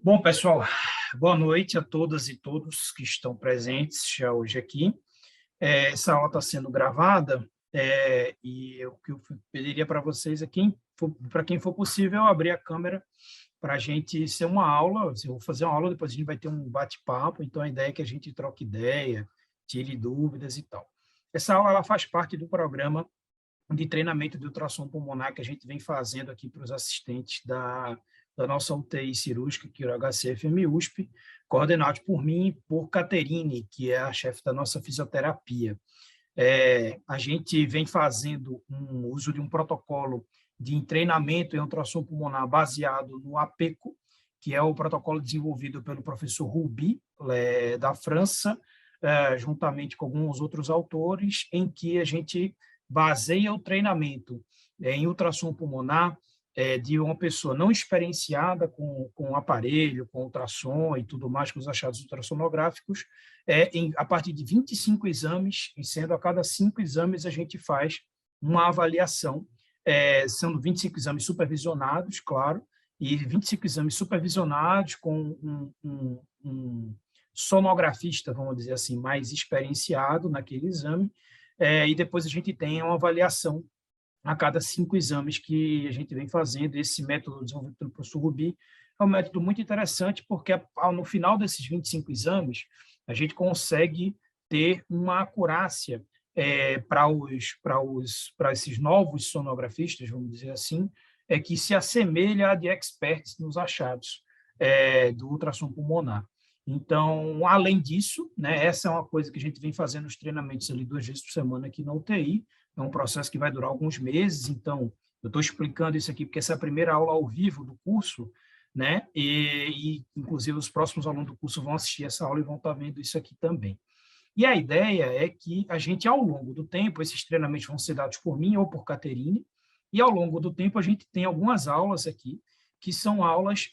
Bom, pessoal, boa noite a todas e todos que estão presentes já hoje aqui. Essa aula está sendo gravada e o que eu pediria para vocês aqui, para quem for possível, abrir a câmera para a gente ser uma aula. Eu vou fazer uma aula, depois a gente vai ter um bate-papo, então a ideia é que a gente troque ideia, tire dúvidas e tal. Essa aula ela faz parte do programa de treinamento de ultrassom pulmonar que a gente vem fazendo aqui para os assistentes da nossa UTI cirúrgica, que é o HCFM USP, coordenado por mim e por Caterine, que é a chefe da nossa fisioterapia. A gente vem fazendo um uso de um protocolo de treinamento em ultrassom pulmonar baseado no APECO, que é o protocolo desenvolvido pelo professor Roubi, da França, juntamente com alguns outros autores, em que a gente baseia o treinamento em ultrassom pulmonar de uma pessoa não experienciada com aparelho, com ultrassom e tudo mais, com os achados ultrassonográficos, a partir de 25 exames, e sendo a cada 5 exames a gente faz uma avaliação, sendo 25 exames supervisionados, claro, e 25 exames supervisionados com um sonografista, vamos dizer assim, mais experienciado naquele exame, e depois a gente tem uma avaliação a cada 5 exames que a gente vem fazendo. Esse método desenvolvido pelo professor Roubi é um método muito interessante, porque no final desses 25 exames, a gente consegue ter uma acurácia para esses novos sonografistas, vamos dizer assim, que se assemelha a de experts nos achados do ultrassom pulmonar. Então, além disso, né, essa é uma coisa que a gente vem fazendo os treinamentos ali 2 vezes por semana aqui na UTI. É um processo que vai durar alguns meses, então eu estou explicando isso aqui porque essa é a primeira aula ao vivo do curso, né? Inclusive os próximos alunos do curso vão assistir essa aula e vão estar vendo isso aqui também. E a ideia é que a gente, ao longo do tempo, esses treinamentos vão ser dados por mim ou por Caterine, e ao longo do tempo a gente tem algumas aulas aqui, que são aulas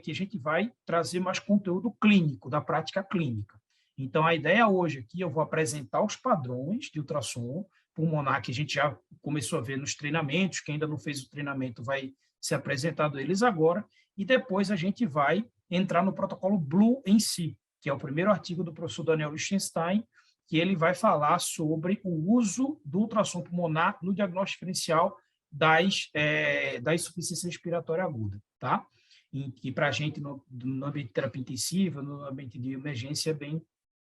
que a gente vai trazer mais conteúdo clínico, da prática clínica. Então, a ideia hoje aqui, eu vou apresentar os padrões de ultrassom pulmonar que a gente já começou a ver nos treinamentos. Quem ainda não fez o treinamento vai ser apresentado eles agora, e depois a gente vai entrar no protocolo Blue em si, que é o primeiro artigo do professor Daniel Lichtenstein, que ele vai falar sobre o uso do ultrassom pulmonar no diagnóstico diferencial da insuficiência respiratória aguda, tá? E que para a gente, no ambiente de terapia intensiva, no ambiente de emergência,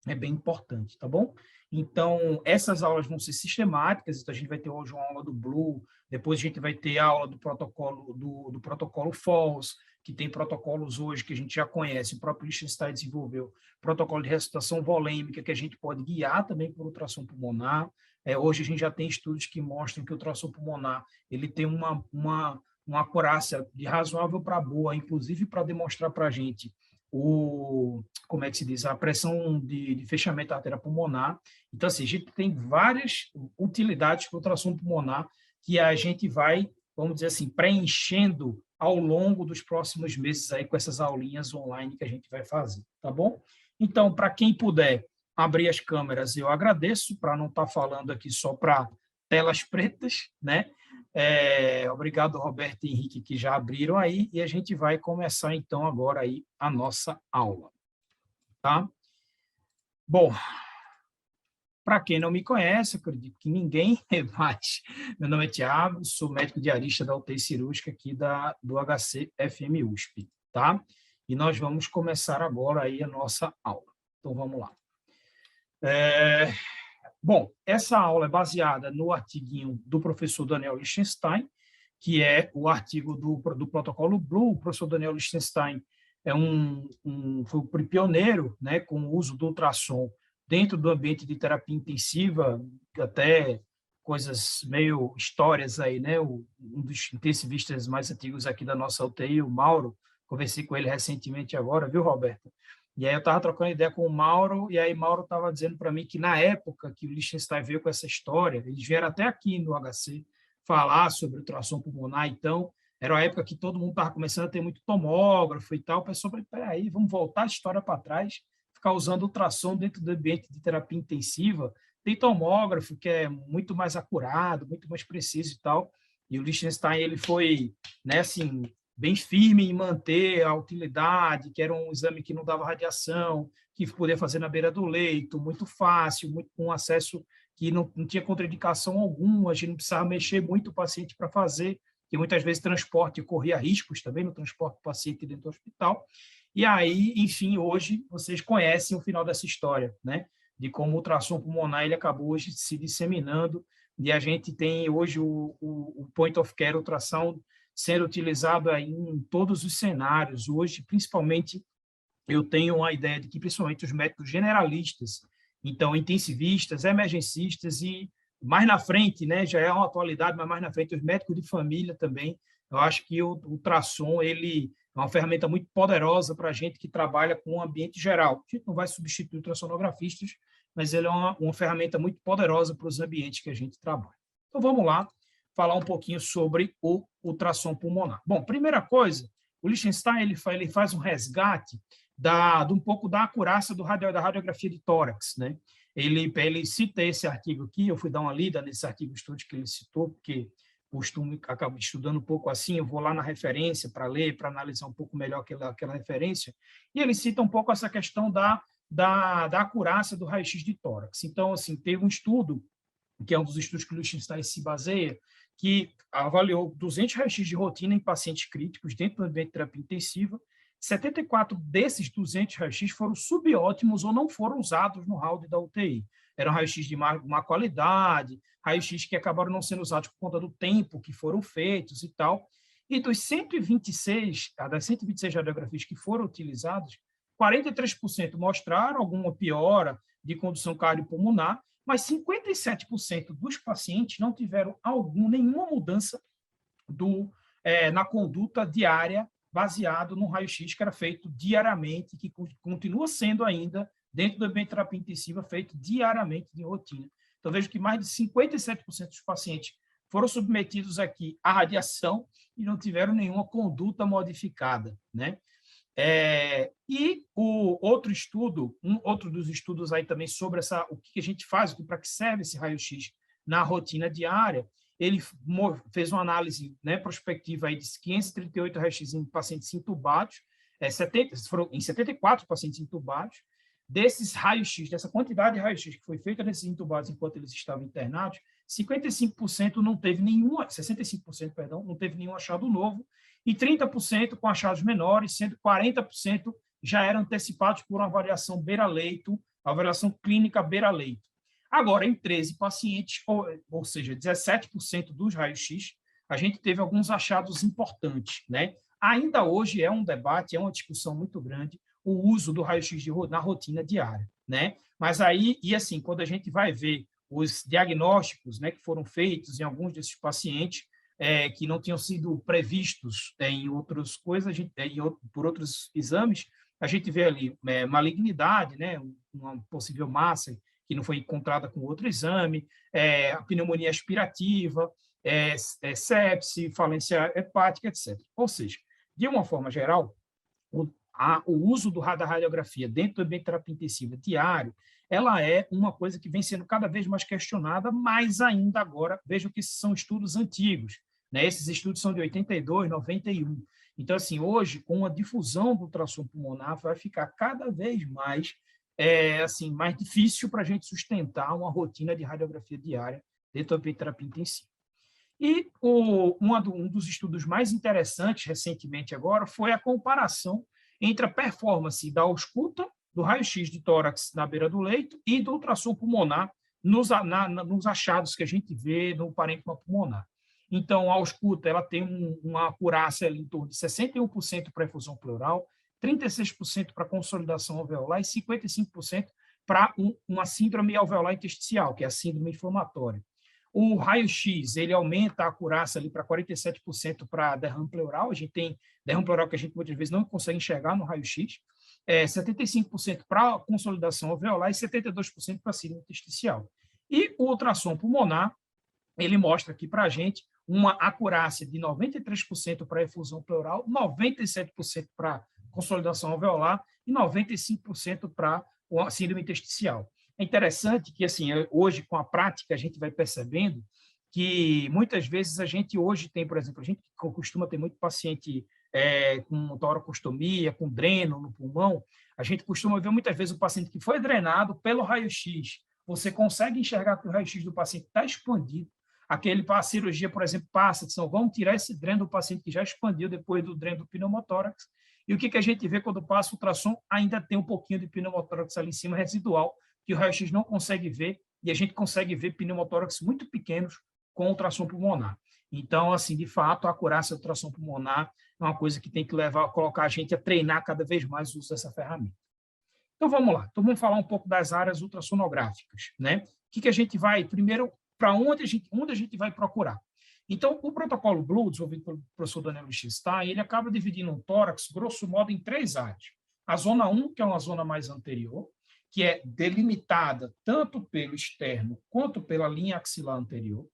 é bem importante, tá bom? Então, essas aulas vão ser sistemáticas. Então, a gente vai ter hoje uma aula do Blue, depois a gente vai ter a aula do protocolo FALS, que tem protocolos hoje que a gente já conhece, o próprio Lichtenstein desenvolveu, protocolo de ressuscitação volêmica, que a gente pode guiar também por ultrassom pulmonar. Hoje a gente já tem estudos que mostram que o ultrassom pulmonar ele tem uma acurácia de razoável para boa, inclusive para demonstrar para a gente como é que se diz, a pressão de fechamento da artéria pulmonar. Então, assim, a gente tem várias utilidades para o ultrassom pulmonar que a gente vai, vamos dizer assim, preenchendo ao longo dos próximos meses aí com essas aulinhas online que a gente vai fazer, tá bom? Então, para quem puder abrir as câmeras, eu agradeço, para não estar falando aqui só para telas pretas, né? Obrigado, Roberto e Henrique, que já abriram aí, e a gente vai começar, então, agora aí a nossa aula, tá? Bom, para quem não me conhece, acredito que ninguém, mas meu nome é Tiago, sou médico diarista da UTI cirúrgica aqui do HCFM USP, tá? E nós vamos começar agora aí a nossa aula. Então, vamos lá. Bom, essa aula é baseada no artiguinho do professor Daniel Lichtenstein, que é o artigo do protocolo Blue. O professor Daniel Lichtenstein foi o pioneiro, né, com o uso do ultrassom dentro do ambiente de terapia intensiva, até coisas meio histórias aí, né? Um dos intensivistas mais antigos aqui da nossa UTI, o Mauro, conversei com ele recentemente agora, viu, Roberto? E aí eu estava trocando ideia com o Mauro, e aí Mauro estava dizendo para mim que na época que o Lichtenstein veio com essa história, eles vieram até aqui no HC falar sobre ultrassom pulmonar. Então, era uma época que todo mundo estava começando a ter muito tomógrafo e tal. O pessoal falou, peraí, vamos voltar a história para trás, ficar usando ultrassom dentro do ambiente de terapia intensiva. Tem tomógrafo que é muito mais acurado, muito mais preciso e tal. E o Lichtenstein, ele foi, né, assim, bem firme em manter a utilidade, que era um exame que não dava radiação, que podia fazer na beira do leito, muito fácil, muito, com acesso que não tinha contraindicação alguma, a gente não precisava mexer muito o paciente para fazer, que muitas vezes transporte corria riscos também no transporte do paciente dentro do hospital. E aí, enfim, hoje vocês conhecem o final dessa história, né? De como o ultrassom pulmonar ele acabou hoje se disseminando, e a gente tem hoje o point of care ultrassom sendo utilizado aí em todos os cenários. Hoje, principalmente, eu tenho a ideia de que, principalmente, os médicos generalistas, então, intensivistas, emergencistas e, mais na frente, né, já é uma atualidade, mas mais na frente, os médicos de família também, eu acho que o ultrassom ele é uma ferramenta muito poderosa para a gente que trabalha com o ambiente geral. A gente não vai substituir ultrassonografistas, mas ele é uma ferramenta muito poderosa para os ambientes que a gente trabalha. Então, vamos lá falar um pouquinho sobre o ultrassom pulmonar. Bom, primeira coisa, o Lichtenstein ele faz um resgate de um pouco da acurácia da radiografia de tórax, né? Ele cita esse artigo aqui, eu fui dar uma lida nesse artigo estudo que ele citou, porque acabo estudando um pouco assim, eu vou lá na referência para ler, para analisar um pouco melhor aquela referência, e ele cita um pouco essa questão da acurácia do raio-x de tórax. Então, assim, teve um estudo, que é um dos estudos que o Lichtenstein se baseia, que avaliou 200 raio-x de rotina em pacientes críticos dentro do ambiente de terapia intensiva. 74 desses 200 raio-x foram subótimos ou não foram usados no round da UTI. Eram raio-x de má qualidade, raio-x que acabaram não sendo usados por conta do tempo que foram feitos e tal. E das 126 radiografias que foram utilizadas, 43% mostraram alguma piora de condução cardiopulmonar, mas 57% dos pacientes não tiveram nenhuma mudança na conduta diária baseado no raio-x que era feito diariamente, que continua sendo ainda, dentro do ambiente de terapia intensiva, feito diariamente de rotina. Então, vejo que mais de 57% dos pacientes foram submetidos aqui à radiação e não tiveram nenhuma conduta modificada, né? E o outro estudo, outro dos estudos aí também sobre o que a gente faz, para que serve esse raio-x na rotina diária, ele fez uma análise, né, prospectiva aí de 538 raio-x em pacientes intubados, foram em 74 pacientes intubados. Desses raio-x, dessa quantidade de raio-x que foi feita nesses intubados enquanto eles estavam internados, 55% não teve 65%, perdão, não teve nenhum achado novo, e 30% com achados menores, sendo 40% já eram antecipados por uma avaliação beira-leito, avaliação clínica beira-leito. Agora, em 13 pacientes, ou seja, 17% dos raios-x, a gente teve alguns achados importantes, né? Ainda hoje é um debate, é uma discussão muito grande, o uso do raio-x na rotina diária, né? Mas aí, e assim, quando a gente vai ver os diagnósticos, né, que foram feitos em alguns desses pacientes, que não tinham sido previstos em outras coisas, por outros exames, a gente vê ali malignidade, né, uma possível massa que não foi encontrada com outro exame, a pneumonia aspirativa, sepse, falência hepática, etc. Ou seja, de uma forma geral, o uso da radiografia dentro do ambiente de terapia intensiva diário, ela é uma coisa que vem sendo cada vez mais questionada, mais ainda agora, vejam que esses são estudos antigos, né? Esses estudos são de 82, 91. Então, assim, hoje, com a difusão do ultrassom pulmonar, vai ficar cada vez mais, assim, mais difícil para a gente sustentar uma rotina de radiografia diária dentro do ambiente de terapia intensiva. E um dos estudos mais interessantes, recentemente agora, foi a comparação entre a performance da ausculta, do raio-x de tórax na beira do leito e do ultrassom pulmonar nos achados que a gente vê no parênquima pulmonar. Então, a ausculta ela tem uma acurácia em torno de 61% para efusão pleural, 36% para consolidação alveolar e 55% para uma síndrome alveolar intersticial, que é a síndrome inflamatória. O raio-x, ele aumenta a acurácia ali para 47% para derrame pleural. A gente tem derrame pleural que a gente muitas vezes não consegue enxergar no raio-x. 75% para consolidação alveolar e 72% para síndrome intersticial. E o ultrassom pulmonar, ele mostra aqui para a gente uma acurácia de 93% para efusão pleural, 97% para consolidação alveolar e 95% para a síndrome intersticial. É interessante que, assim, hoje, com a prática, a gente vai percebendo que, muitas vezes, a gente hoje tem, por exemplo, a gente costuma ter muito paciente com toracostomia, com dreno no pulmão, a gente costuma ver muitas vezes o paciente que foi drenado pelo raio-x. Você consegue enxergar que o raio-x do paciente está expandido. A cirurgia, por exemplo, passa, então vamos tirar esse dreno do paciente que já expandiu depois do dreno do pneumotórax. E o que a gente vê quando passa o ultrassom? Ainda tem um pouquinho de pneumotórax ali em cima, residual, que o raio-x não consegue ver, e a gente consegue ver pneumotórax muito pequenos com ultrassom pulmonar. Então, assim, de fato, a acurácia do ultrassom pulmonar é uma coisa que tem que colocar a gente a treinar cada vez mais o uso dessa ferramenta. Então, vamos lá. Então, vamos falar um pouco das áreas ultrassonográficas, né? O que a gente vai, primeiro, para onde a gente vai procurar? Então, o protocolo Blue, desenvolvido pelo professor Daniel Lichtenstein, ele acaba dividindo o tórax, grosso modo, em 3 áreas. A zona 1, que é uma zona mais anterior, que é delimitada tanto pelo externo quanto pela linha axilar anterior.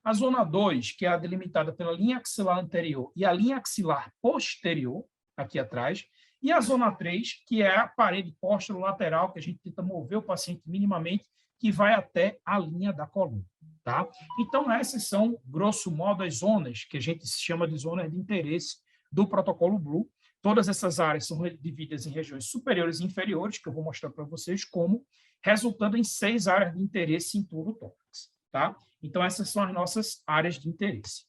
A zona 2, que é a delimitada pela linha axilar anterior e a linha axilar posterior, aqui atrás. E a zona 3, que é a parede posterolateral, que a gente tenta mover o paciente minimamente, que vai até a linha da coluna. Tá? Então, essas são, grosso modo, as zonas que a gente chama de zonas de interesse do protocolo Blue. Todas essas áreas são divididas em regiões superiores e inferiores, que eu vou mostrar para vocês como, resultando em 6 áreas de interesse em todo o tórax. Tá? Então, essas são as nossas áreas de interesse.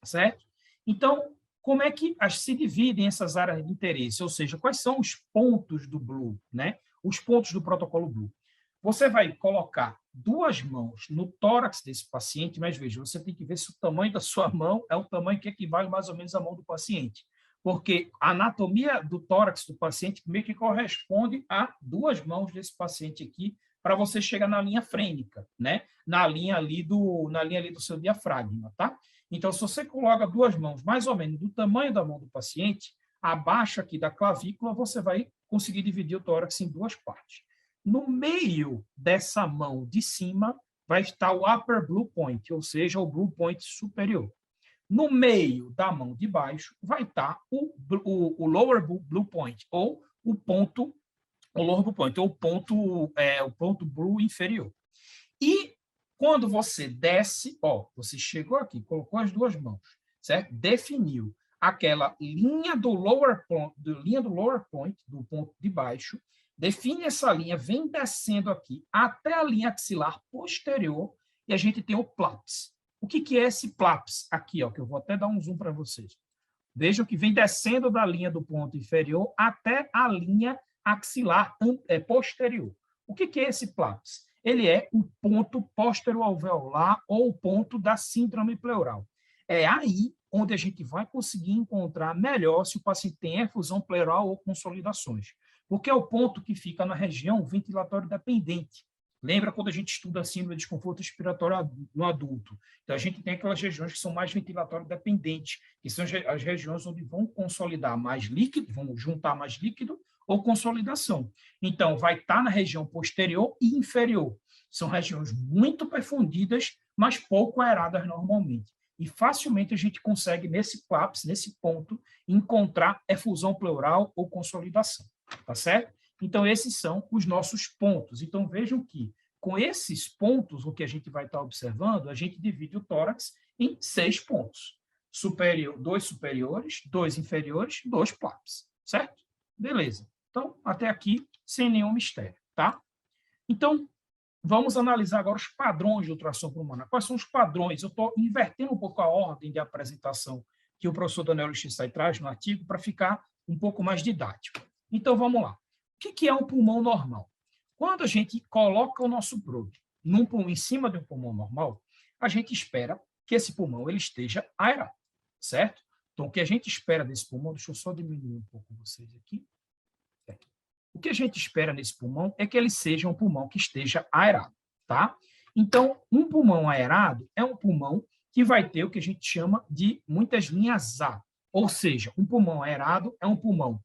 Certo? Então, como é que se dividem essas áreas de interesse? Ou seja, quais são os pontos do Blue, né? Os pontos do protocolo Blue. Você vai colocar 2 mãos no tórax desse paciente, mas veja, você tem que ver se o tamanho da sua mão é o tamanho que equivale mais ou menos à mão do paciente. Porque a anatomia do tórax do paciente meio que corresponde a 2 mãos desse paciente aqui, para você chegar na linha frênica, né? Na linha ali do seu diafragma, tá? Então, se você coloca 2 mãos mais ou menos do tamanho da mão do paciente, abaixo aqui da clavícula, você vai conseguir dividir o tórax em 2 partes. No meio dessa mão de cima vai estar o upper blue point, ou seja, o blue point superior. No meio da mão de baixo vai estar o lower blue point, ou o ponto, o lower blue point, ou o ponto blue inferior. E quando você desce, você chegou aqui, colocou as 2 mãos, certo? Definiu aquela linha do lower point, do ponto de baixo, define essa linha, vem descendo aqui até a linha axilar posterior e a gente tem o PLAPS. O que é esse PLAPS? Aqui, que eu vou até dar um zoom para vocês. Vejam que vem descendo da linha do ponto inferior até a linha axilar posterior. O que é esse PLAPS? Ele é o ponto póstero-alveolar ou o ponto da síndrome pleural. É aí onde a gente vai conseguir encontrar melhor se o paciente tem efusão pleural ou consolidações, porque é o ponto que fica na região ventilatório dependente. Lembra quando a gente estuda a síndrome de desconforto respiratório no adulto? Então, a gente tem aquelas regiões que são mais ventilatório dependentes, que são as regiões onde vão consolidar mais líquido, vão juntar mais líquido, ou consolidação. Então, vai estar na região posterior e inferior. São regiões muito perfundidas, mas pouco aeradas normalmente. E facilmente a gente consegue, nesse PLAPS, nesse ponto, encontrar efusão pleural ou consolidação. Tá certo? Então, esses são os nossos pontos. Então, vejam que, com esses pontos, o que a gente vai estar observando, a gente divide o tórax em 6 pontos. 2 superiores, 2 inferiores, 2 PLAPS. Certo? Beleza. Então, até aqui, sem nenhum mistério, tá? Então, vamos analisar agora os padrões de ultrassom pulmonar. Quais são os padrões? Eu estou invertendo um pouco a ordem de apresentação que o professor Daniel Lichtenstein traz no artigo para ficar um pouco mais didático. Então, vamos lá. O que é um pulmão normal? Quando a gente coloca o nosso probe em cima de um pulmão normal, a gente espera que esse pulmão ele esteja aerado, certo? Então, o que a gente espera desse pulmão, deixa eu só diminuir um pouco vocês aqui. O que a gente espera nesse pulmão é que ele seja um pulmão que esteja aerado, tá? Então, um pulmão aerado é um pulmão que vai ter o que a gente chama de muitas linhas A, ou seja, um pulmão aerado é um pulmão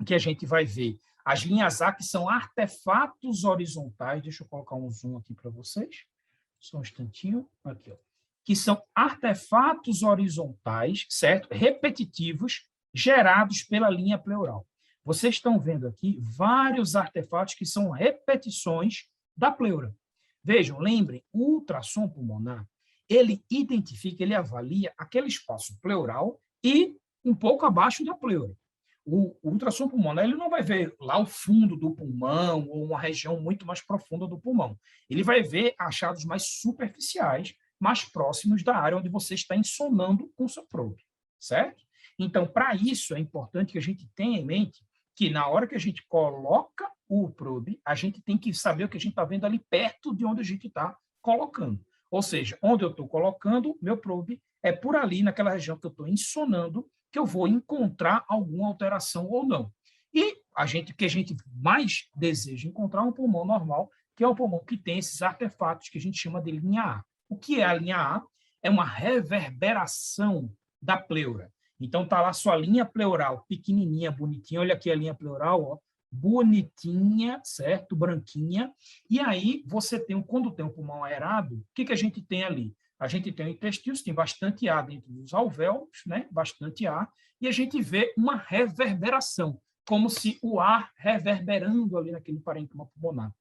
que a gente vai ver as linhas A, que são artefatos horizontais, deixa eu colocar um zoom aqui para vocês, só um instantinho, aqui, que são artefatos horizontais, certo? Repetitivos, gerados pela linha pleural. Vocês estão vendo aqui vários artefatos que são repetições da pleura. Vejam, lembrem, o ultrassom pulmonar, ele identifica, ele avalia aquele espaço pleural e um pouco abaixo da pleura. O ultrassom pulmonar ele não vai ver lá o fundo do pulmão ou uma região muito mais profunda do pulmão. Ele vai ver achados mais superficiais, mais próximos da área onde você está ensonando com o seu probe, certo? Então, para isso, é importante que a gente tenha em mente que na hora que a gente coloca o probe, a gente tem que saber o que a gente está vendo ali perto de onde a gente está colocando. Ou seja, onde eu estou colocando meu probe é por ali, naquela região que eu estou ensonando, que eu vou encontrar alguma alteração ou não. E o que a gente mais deseja encontrar é um pulmão normal, que é um pulmão que tem esses artefatos que a gente chama de linha A. O que é a linha A? É uma reverberação da pleura. Então, está lá sua linha pleural, pequenininha, bonitinha. Olha aqui a linha pleural, ó, bonitinha, certo? Branquinha. E aí, você tem, quando tem um pulmão aerado, o que a gente tem ali? A gente tem o intestino, tem bastante ar dentro dos alvéolos, né? Bastante ar, e a gente vê uma reverberação, como se o ar reverberando ali naquele parênquima pulmonar.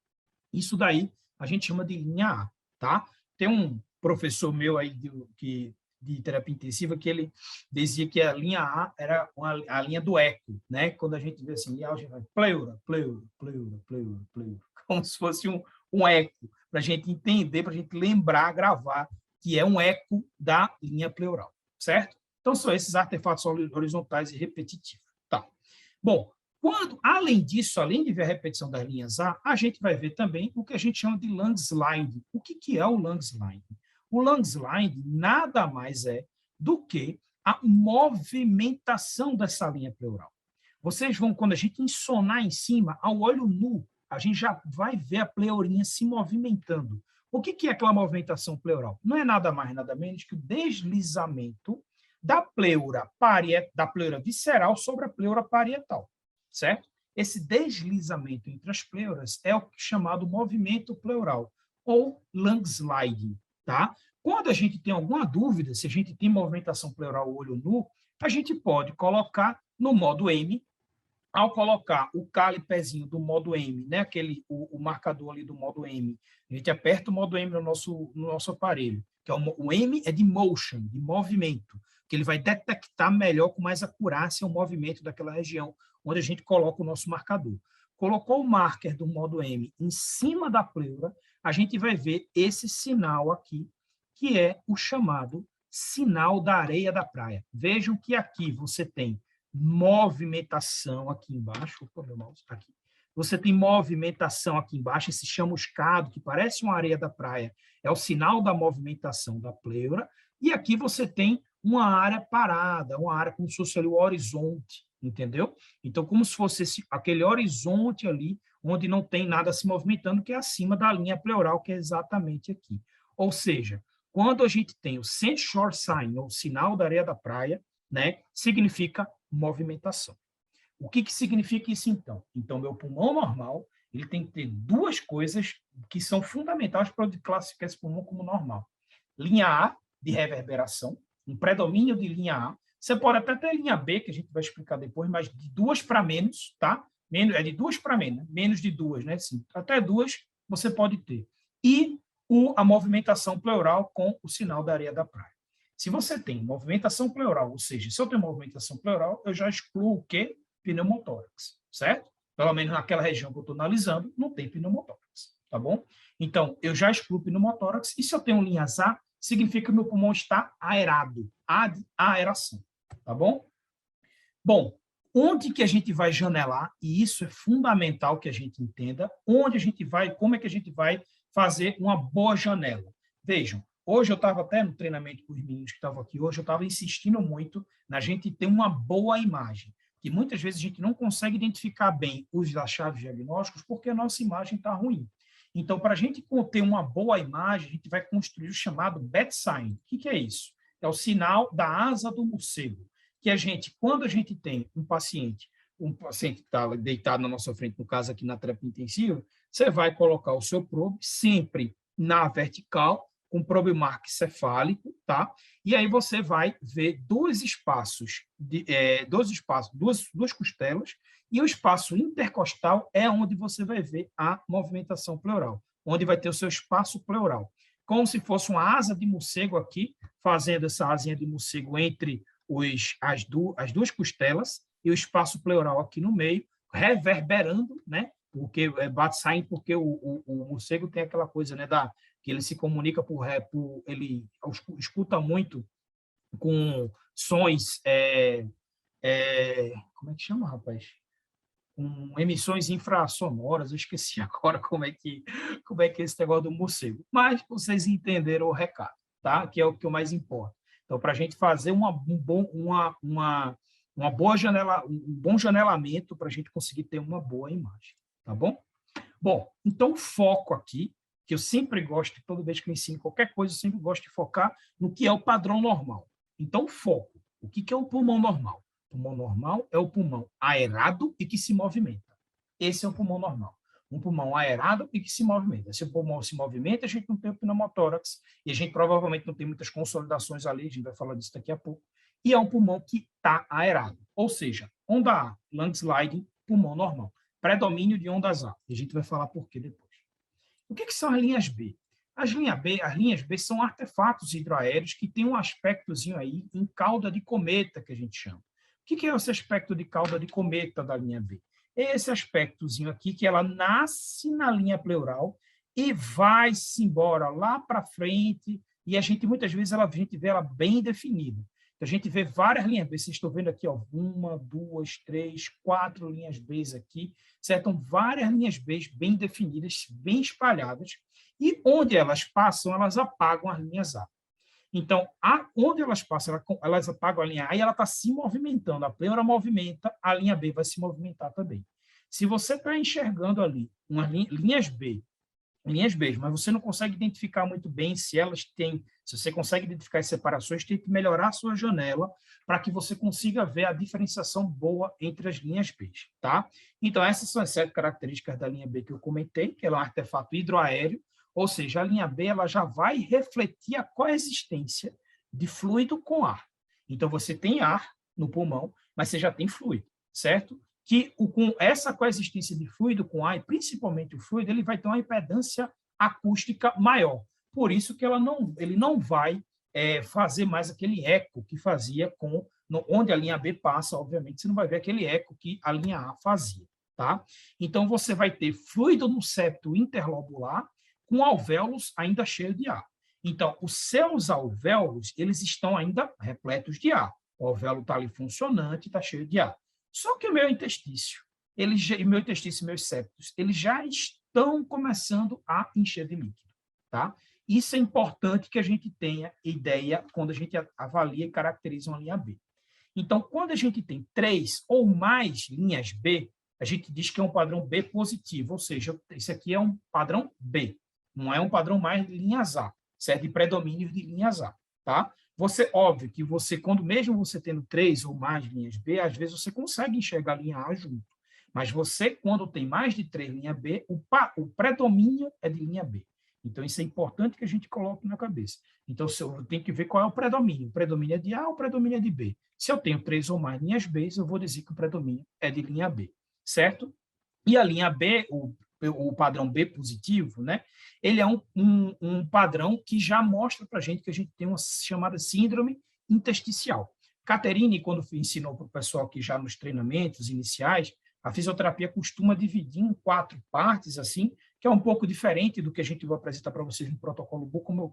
Isso daí a gente chama de linha A, tá? Tem um professor meu aí de terapia intensiva que ele dizia que a linha A era a linha do eco, né? Quando a gente vê assim, a gente vai pleura, pleura, pleura, pleura, pleura, como se fosse um eco, para a gente entender, para a gente lembrar, gravar, que é um eco da linha pleural, certo? Então, são esses artefatos horizontais e repetitivos. Tá. Bom, além disso, além de ver a repetição das linhas A, a gente vai ver também o que a gente chama de lung slide. O que é o lung slide? O lung slide nada mais é do que a movimentação dessa linha pleural. Vocês vão, quando a gente ensonar em cima, ao olho nu, a gente já vai ver a pleurinha se movimentando. O que é aquela movimentação pleural? Não é nada mais, nada menos que o deslizamento da pleura visceral sobre a pleura parietal, certo? Esse deslizamento entre as pleuras é o chamado movimento pleural, ou lung sliding, tá? Quando a gente tem alguma dúvida, se a gente tem movimentação pleural olho nu, a gente pode colocar no modo M. Ao colocar o calipezinho do modo M, né, o marcador ali do modo M, a gente aperta o modo M no nosso aparelho, que é o M é de motion, de movimento, que ele vai detectar melhor, com mais acurácia, o movimento daquela região onde a gente coloca o nosso marcador. Colocou o marker do modo M em cima da pleura, a gente vai ver esse sinal aqui, que é o chamado sinal da areia da praia. Vejam que aqui você tem movimentação aqui embaixo. Opa, meu mouse está aqui. Você tem movimentação aqui embaixo, esse chamuscado, que parece uma areia da praia, é o sinal da movimentação da pleura. E aqui você tem uma área parada, uma área como se fosse ali o horizonte, entendeu? Então, como se fosse aquele horizonte ali, onde não tem nada se movimentando, que é acima da linha pleural, que é exatamente aqui. Ou seja, quando a gente tem o seashore sign, ou sinal da areia da praia, né, significa movimentação. O que significa isso, então? Então, meu pulmão normal, ele tem que ter duas coisas que são fundamentais para eu classificar esse pulmão como normal. Linha A, de reverberação, um predomínio de linha A. Você pode até ter linha B, que a gente vai explicar depois, mas de duas para menos, tá? É de duas para menos, menos de duas, né? Sim, até duas você pode ter. E a movimentação pleural com o sinal da areia da praia. Se você tem movimentação pleural, ou seja, se eu tenho movimentação pleural, eu já excluo o quê? Pneumotórax, certo? Pelo menos naquela região que eu estou analisando, não tem pneumotórax, tá bom? Então, eu já excluo pneumotórax, e se eu tenho linhas A, significa que o meu pulmão está aerado, aeração, tá bom? Bom, onde que a gente vai janelar, e isso é fundamental que a gente entenda, onde a gente vai, como é que a gente vai fazer uma boa janela. Vejam, hoje eu estava até no treinamento com os meninos que estavam aqui hoje, eu estava insistindo muito na gente ter uma boa imagem, que muitas vezes a gente não consegue identificar bem os achados diagnósticos porque a nossa imagem está ruim. Então, para a gente ter uma boa imagem, a gente vai construir o chamado bat sign. O que é isso? É o sinal da asa do morcego, que a gente, quando a gente tem um paciente que está deitado na nossa frente, no caso aqui na terapia intensiva, você vai colocar o seu probe sempre na vertical, com probe marco cefálico, tá? E aí você vai ver dois espaços, duas costelas, e o espaço intercostal é onde você vai ver a movimentação pleural, onde vai ter o seu espaço pleural. Como se fosse uma asa de morcego aqui, fazendo essa asinha de morcego entre as duas costelas e o espaço pleural aqui no meio, reverberando, né? Porque bate-saem, porque o morcego tem aquela coisa, né, que ele se comunica ele escuta muito com sons, como é que chama, rapaz? Com emissões infrassonoras, eu esqueci agora como é que é esse negócio do morcego. Mas vocês entenderam o recado, tá? Que é o que mais importa. Então, para a gente fazer uma boa janela, um bom janelamento, para a gente conseguir ter uma boa imagem, tá bom? Bom, então o foco aqui, que eu sempre gosto, toda vez que eu ensino qualquer coisa, eu sempre gosto de focar no que é o padrão normal. Então, foco. O que é o pulmão normal? O pulmão normal é o pulmão aerado e que se movimenta. Esse é o pulmão normal. Um pulmão aerado e que se movimenta. Se o pulmão se movimenta, a gente não tem o pneumotórax, e a gente provavelmente não tem muitas consolidações ali, a gente vai falar disso daqui a pouco. E é um pulmão que está aerado. Ou seja, onda A, lung sliding, pulmão normal. Predomínio de ondas A. E a gente vai falar por quê depois. O que são as linhas B? As linhas B são artefatos hidroaéreos que têm um aspectozinho aí em cauda de cometa, que a gente chama. O que é esse aspecto de cauda de cometa da linha B? É esse aspectozinho aqui que ela nasce na linha pleural e vai-se embora lá para frente, e a gente muitas vezes a gente vê ela bem definida. Então, a gente vê várias linhas B. Vocês estão vendo aqui, ó, 1, 2, 3, 4 linhas B aqui, certo? Então, várias linhas B bem definidas, bem espalhadas, e onde elas passam, elas apagam as linhas A. Então, onde elas passam, elas apagam a linha A e ela está se movimentando. A pleura movimenta, a linha B vai se movimentar também. Se você está enxergando ali linhas B, mas você não consegue identificar muito bem se elas têm, se você consegue identificar as separações, tem que melhorar a sua janela para que você consiga ver a diferenciação boa entre as linhas B, tá? Então, essas são as 7 características da linha B que eu comentei, que ela é um artefato hidroaéreo, ou seja, a linha B ela já vai refletir a coexistência de fluido com ar. Então, você tem ar no pulmão, mas você já tem fluido, certo? Que com essa coexistência de fluido com ar, e principalmente o fluido, ele vai ter uma impedância acústica maior. Por isso que ele não vai fazer mais aquele eco que fazia onde a linha B passa, obviamente, você não vai ver aquele eco que a linha A fazia. Tá? Então, você vai ter fluido no septo interlobular com alvéolos ainda cheios de ar. Então, os seus alvéolos, eles estão ainda repletos de ar. O alvéolo está ali funcionante, está cheio de ar. Só que o meu intestício, meu intestício e meus septos, eles já estão começando a encher de líquido, tá? Isso é importante que a gente tenha ideia quando a gente avalia e caracteriza uma linha B. Então, quando a gente tem 3 ou mais linhas B, a gente diz que é um padrão B positivo, ou seja, isso aqui é um padrão B, não é um padrão mais de linhas A, certo? De predomínio de linhas A, tá? Óbvio que quando mesmo você tendo 3 ou mais linhas B, às vezes você consegue enxergar a linha A junto. Mas quando tem mais de 3 linhas B, o predomínio é de linha B. Então, isso é importante que a gente coloque na cabeça. Então, eu tenho que ver qual é o predomínio. O predomínio é de A ou o predomínio é de B? Se eu tenho 3 ou mais linhas B, eu vou dizer que o predomínio é de linha B, certo? E a linha B, o padrão B positivo, né? Ele é um padrão que já mostra para a gente que a gente tem uma chamada síndrome intersticial. Caterine, quando ensinou para o pessoal que já nos treinamentos iniciais, a fisioterapia costuma dividir em 4 partes, assim, que é um pouco diferente do que a gente vai apresentar para vocês no protocolo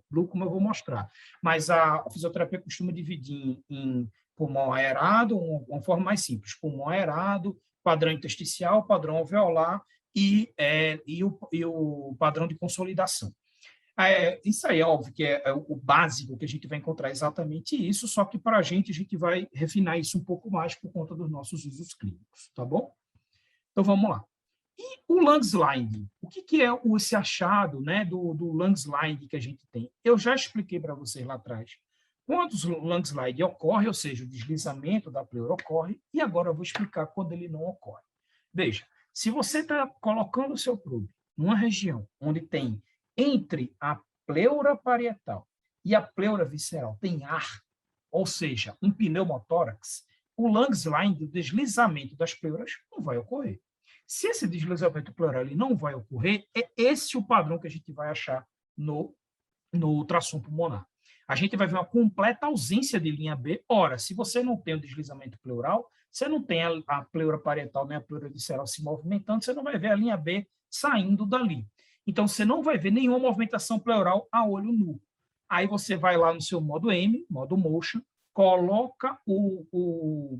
Blue, como eu vou mostrar. Mas a fisioterapia costuma dividir em pulmão aerado, uma forma mais simples, pulmão aerado, padrão intersticial, padrão alveolar e o padrão de consolidação. Isso aí é óbvio que é o básico que a gente vai encontrar exatamente isso, só que para a gente vai refinar isso um pouco mais por conta dos nossos usos clínicos, tá bom? Então, vamos lá. E o lung sliding? O que é esse achado, né, do lung sliding que a gente tem? Eu já expliquei para vocês lá atrás. Quando o lung slide ocorre, ou seja, o deslizamento da pleura ocorre, e agora eu vou explicar quando ele não ocorre. Veja, se você está colocando o seu probe numa região onde tem entre a pleura parietal e a pleura visceral tem ar, ou seja, um pneumotórax, o lung slide, o deslizamento das pleuras, não vai ocorrer. Se esse deslizamento pleural ele não vai ocorrer, é esse o padrão que a gente vai achar no ultrassom pulmonar. A gente vai ver uma completa ausência de linha B. Ora, se você não tem o deslizamento pleural, você não tem a pleura parietal nem a pleura visceral se movimentando, você não vai ver a linha B saindo dali. Então, você não vai ver nenhuma movimentação pleural a olho nu. Aí você vai lá no seu modo M, modo motion, coloca o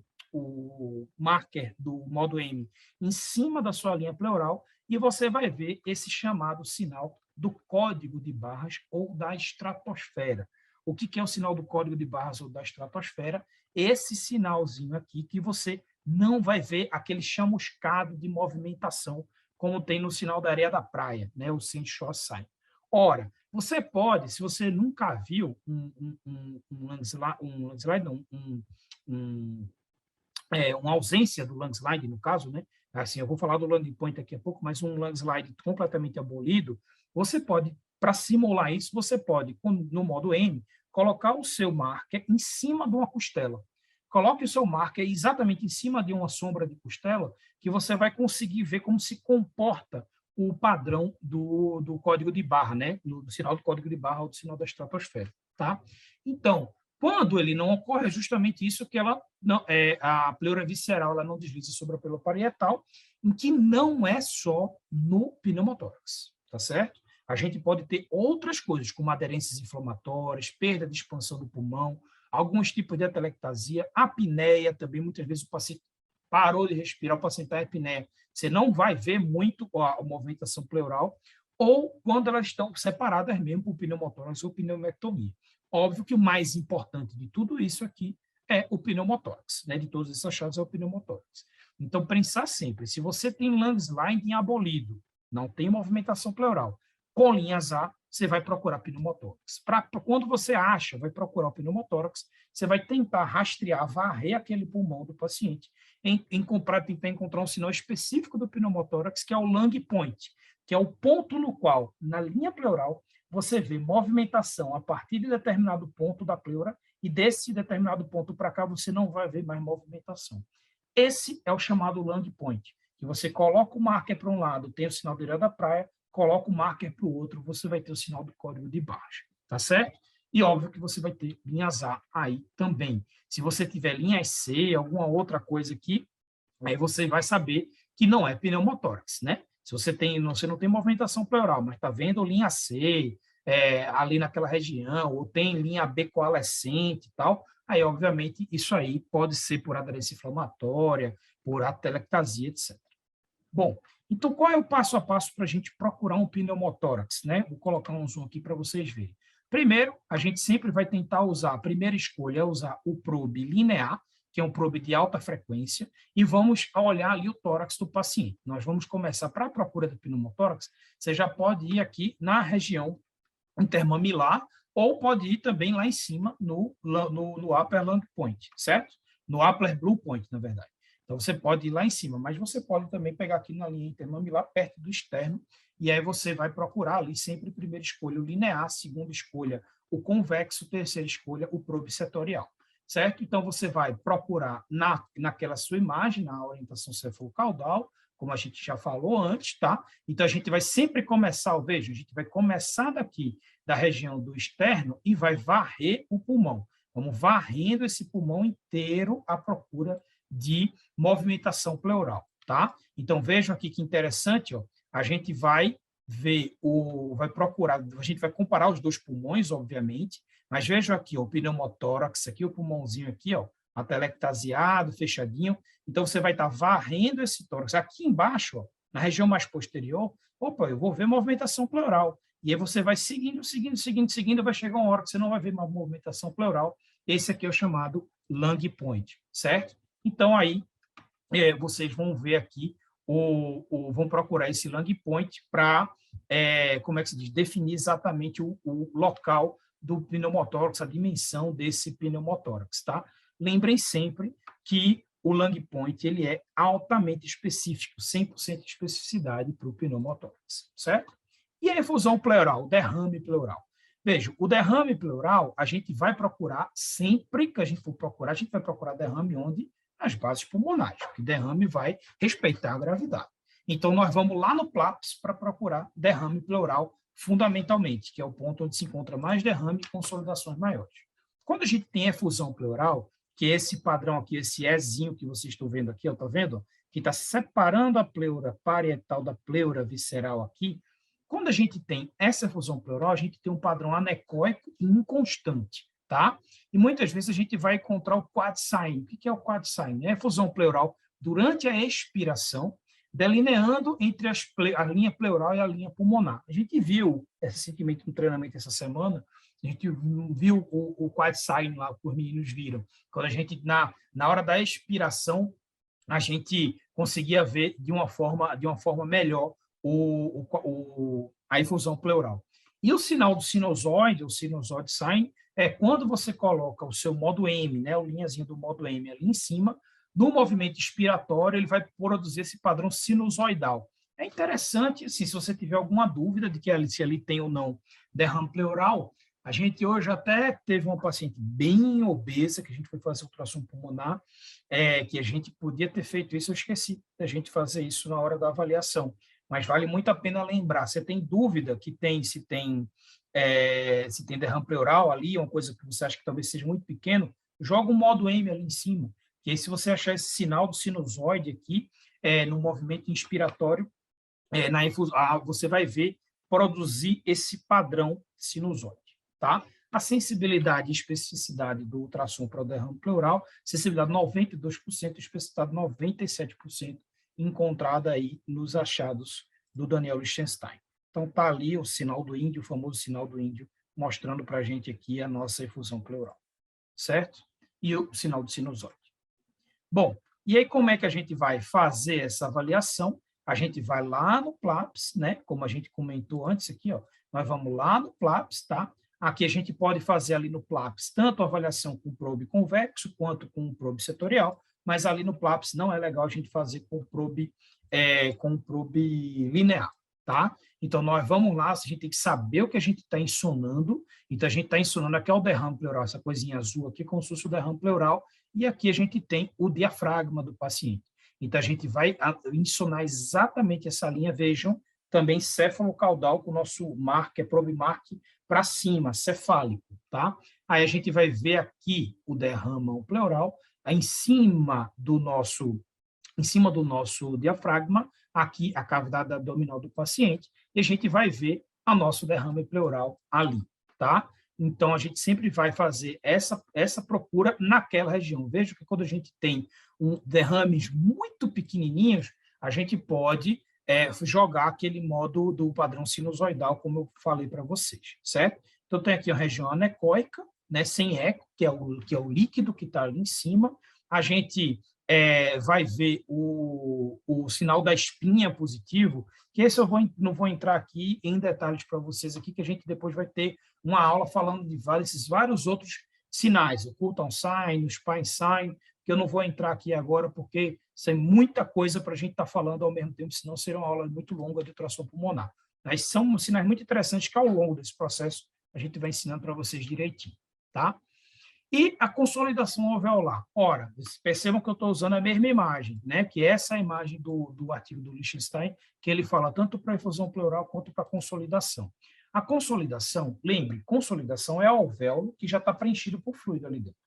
marker do modo M em cima da sua linha pleural e você vai ver esse chamado sinal do código de barras ou da estratosfera. O que é o sinal do código de barras ou da estratosfera? Esse sinalzinho aqui que você não vai ver aquele chamuscado de movimentação como tem no sinal da areia da praia, né? O Sandshore Sign. Ora, você pode, se você nunca viu uma ausência do landslide, no caso, né? Assim, eu vou falar do landing point daqui a pouco, mas um landslide completamente abolido, você pode, para simular isso, você pode, no modo M, colocar o seu marker em cima de uma costela. Coloque o seu marker exatamente em cima de uma sombra de costela, que você vai conseguir ver como se comporta o padrão do código de barra, né? Do sinal do código de barra ou do sinal da estratosfera, tá? Então, quando ele não ocorre, é justamente isso que ela não, a pleura visceral ela não desliza sobre a pleura parietal, em que não é só no pneumotórax, tá certo? A gente pode ter outras coisas, como aderências inflamatórias, perda de expansão do pulmão, alguns tipos de atelectasia, apneia também, muitas vezes o paciente parou de respirar, o paciente está em apneia. Você não vai ver muito a movimentação pleural, ou quando elas estão separadas mesmo por pneumotórax ou pneumectomia. Óbvio que o mais importante de tudo isso aqui é o pneumotórax, né? De todos esses achados é o pneumotórax. Então, pensar sempre, se você tem landslide abolido, não tem movimentação pleural, com linhas A, você vai procurar pneumotórax. Quando você acha, vai procurar o pneumotórax, você vai tentar rastrear, varrer aquele pulmão do paciente, tentar encontrar um sinal específico do pneumotórax, que é o lung point, que é o ponto no qual, na linha pleural, você vê movimentação a partir de determinado ponto da pleura, e desse determinado ponto para cá você não vai ver mais movimentação. Esse é o chamado lung point, que você coloca o marker para um lado, tem o sinal da areia da praia, coloca o marker para o outro, você vai ter o sinal do código de barras, tá certo? E óbvio que você vai ter linhas A aí também. Se você tiver linhas C, alguma outra coisa aqui, aí você vai saber que não é pneumotórax, né? Se você não tem movimentação pleural, mas está vendo linha C, ali naquela região, ou tem linha B coalescente e tal, aí, obviamente, isso aí pode ser por aderência inflamatória, por atelectasia, etc. Bom, então qual é o passo a passo para a gente procurar um pneumotórax, né? Vou colocar um zoom aqui para vocês verem. Primeiro, a gente sempre vai tentar usar, a primeira escolha é usar o probe linear, que é um probe de alta frequência, e vamos olhar ali o tórax do paciente. Nós vamos começar, para a procura do pneumotórax, você já pode ir aqui na região intermamilar, ou pode ir também lá em cima no upper lung point, certo? No upper blue point, na verdade. Então, você pode ir lá em cima, mas você pode também pegar aqui na linha intermamilar, perto do externo, e aí você vai procurar ali sempre primeira escolha o linear, segunda escolha o convexo, terceira escolha o probe setorial, certo? Então, você vai procurar naquela sua imagem, na orientação cefalocaudal, como a gente já falou antes, tá? Então, a gente vai sempre começar, veja, a gente vai começar daqui, da região do externo, e vai varrer o pulmão. Vamos varrendo esse pulmão inteiro à procura de movimentação pleural, tá? Então, vejam aqui que interessante, ó, a gente vai ver, vai procurar, a gente vai comparar os dois pulmões, obviamente, mas vejam aqui, ó, o pneumotórax, aqui o pulmãozinho aqui, ó, atelectasiado, fechadinho. Então, você vai estar varrendo esse tórax. Aqui embaixo, ó, na região mais posterior, opa, eu vou ver movimentação pleural. E aí você vai seguindo, vai chegar uma hora que você não vai ver mais movimentação pleural. Esse aqui é o chamado lung point, certo? Então, aí, vocês vão ver aqui, vão procurar esse lung point para, como é que se diz, definir exatamente o local do pneumotórax, a dimensão desse pneumotórax, tá? Lembrem sempre que o lung point ele é altamente específico, 100% de especificidade para o pneumotórax, certo? E a efusão pleural, o derrame pleural. Veja, o derrame pleural, a gente vai procurar, sempre que a gente for procurar, a gente vai procurar derrame onde? Nas bases pulmonares, porque derrame vai respeitar a gravidade. Então, nós vamos lá no PLAPS para procurar derrame pleural fundamentalmente, que é o ponto onde se encontra mais derrame e consolidações maiores. Quando a gente tem efusão pleural, que é esse padrão aqui, esse Ezinho que vocês estão vendo aqui, está vendo? Que está separando a pleura parietal da pleura visceral aqui. Quando a gente tem essa efusão pleural, a gente tem um padrão anecóico e inconstante, tá? E muitas vezes a gente vai encontrar o quad sign. O que é o quad sign? É a efusão pleural durante a expiração, delineando entre a linha pleural e a linha pulmonar. A gente viu recentemente no treinamento essa semana, a gente viu o quad sign lá, que os meninos viram. Quando a gente, na hora da expiração, a gente conseguia ver de uma forma melhor a efusão pleural. E o sinal do sinusoide, o sinusoide sign, é quando você coloca o seu modo M, né, o linhazinho do modo M ali em cima, no movimento expiratório, ele vai produzir esse padrão sinusoidal. É interessante, assim, se você tiver alguma dúvida de que se ali tem ou não derrame pleural, a gente hoje até teve uma paciente bem obesa, que a gente foi fazer ultrassom pulmonar, que a gente podia ter feito isso, eu esqueci da gente fazer isso na hora da avaliação. Mas vale muito a pena lembrar. Você tem dúvida que se tem derrame pleural ali, uma coisa que você acha que talvez seja muito pequeno, joga um modo M ali em cima, que aí se você achar esse sinal do sinusoide aqui, no movimento inspiratório, você vai ver produzir esse padrão sinusoide, tá? A sensibilidade e especificidade do ultrassom para o derrame pleural, sensibilidade 92%, especificidade 97%, encontrada aí nos achados do Daniel Lichtenstein. Então, está ali o sinal do índio, o famoso sinal do índio, mostrando para a gente aqui a nossa efusão pleural, certo? E o sinal do sinusoide. Bom, e aí como é que a gente vai fazer essa avaliação? A gente vai lá no PLAPS, né? Como a gente comentou antes aqui, ó, nós vamos lá no PLAPS, tá? Aqui a gente pode fazer ali no PLAPS tanto a avaliação com probe convexo quanto com probe setorial, mas ali no PLAPS não é legal a gente fazer com probe linear, tá? Então, nós vamos lá, a gente tem que saber o que a gente está ensonando. Então, a gente está ensonando aqui é o derrame pleural, essa coisinha azul aqui, como se fosse o derrame pleural, e aqui a gente tem o diafragma do paciente. Então, a gente vai ensonar exatamente essa linha, vejam, também céfalo-caudal, com o nosso marco, probe marque para cima, cefálico, tá? Aí a gente vai ver aqui o derrame pleural, em cima do nosso diafragma, aqui a cavidade abdominal do paciente, e a gente vai ver a nosso derrame pleural ali, tá? Então, a gente sempre vai fazer essa procura naquela região. Veja que quando a gente tem derrames muito pequenininhos, a gente pode jogar aquele modo do padrão sinusoidal, como eu falei para vocês, certo? Então, tem aqui a região anecóica, né, sem eco, que é o líquido que está ali em cima. A gente vai ver o sinal da espinha positivo, que esse eu não vou entrar aqui em detalhes para vocês aqui, que a gente depois vai ter uma aula falando de esses vários outros sinais, o Coulton sign, o Spine sign, que eu não vou entrar aqui agora, porque isso é muita coisa para a gente estar falando ao mesmo tempo, senão seria uma aula muito longa de ultrassom pulmonar. Mas são sinais muito interessantes que ao longo desse processo a gente vai ensinando para vocês direitinho, tá? E a consolidação alveolar. Ora, percebam que eu estou usando a mesma imagem, né? Que é essa imagem do artigo do Lichtenstein, que ele fala tanto para a efusão pleural quanto para a consolidação. A consolidação, lembre, consolidação é o alvéolo que já está preenchido por fluido ali dentro,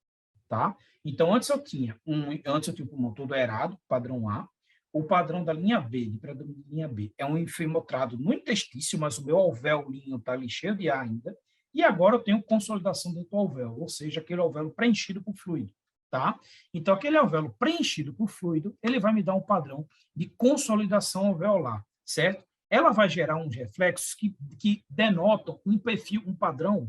tá? Então, antes eu tinha o pulmão todo aerado, padrão A. O padrão da linha B, de predomínio de linha B, é um infiltrado no intestício, mas o meu alvéolinho está ali cheio de ar ainda. E agora eu tenho consolidação dentro do alvéolo, ou seja, aquele alvéolo preenchido por fluido, tá? Então, aquele alvéolo preenchido por fluido, ele vai me dar um padrão de consolidação alveolar, certo? Ela vai gerar uns reflexos que denotam um perfil, um padrão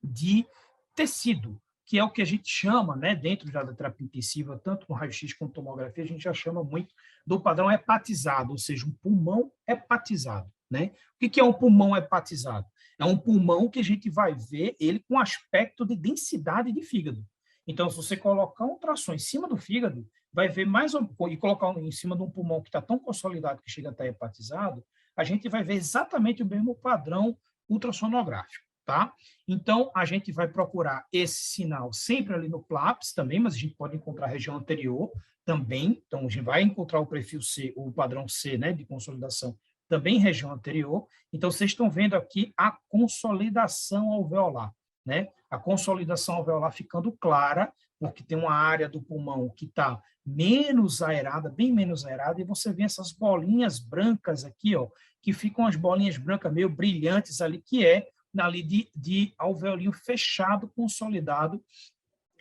de tecido, que é o que a gente chama, né, dentro da terapia intensiva, tanto no raio-x quanto tomografia, a gente já chama muito do padrão hepatizado, ou seja, um pulmão hepatizado, né? O que é um pulmão hepatizado? É um pulmão que a gente vai ver ele com aspecto de densidade de fígado. Então, se você colocar um ultrassom em cima do fígado, vai ver e colocar em cima de um pulmão que está tão consolidado que chega a estar hepatizado, a gente vai ver exatamente o mesmo padrão ultrassonográfico, tá? Então, a gente vai procurar esse sinal sempre ali no PLAPS também, mas a gente pode encontrar a região anterior também. Então, a gente vai encontrar o perfil C, o padrão C, né, de consolidação também região anterior. Então, vocês estão vendo aqui a consolidação alveolar, né? A consolidação alveolar ficando clara, porque tem uma área do pulmão que está menos aerada, bem menos aerada, e você vê essas bolinhas brancas aqui, ó, que ficam as bolinhas brancas meio brilhantes ali, que é ali de alveolinho fechado, consolidado,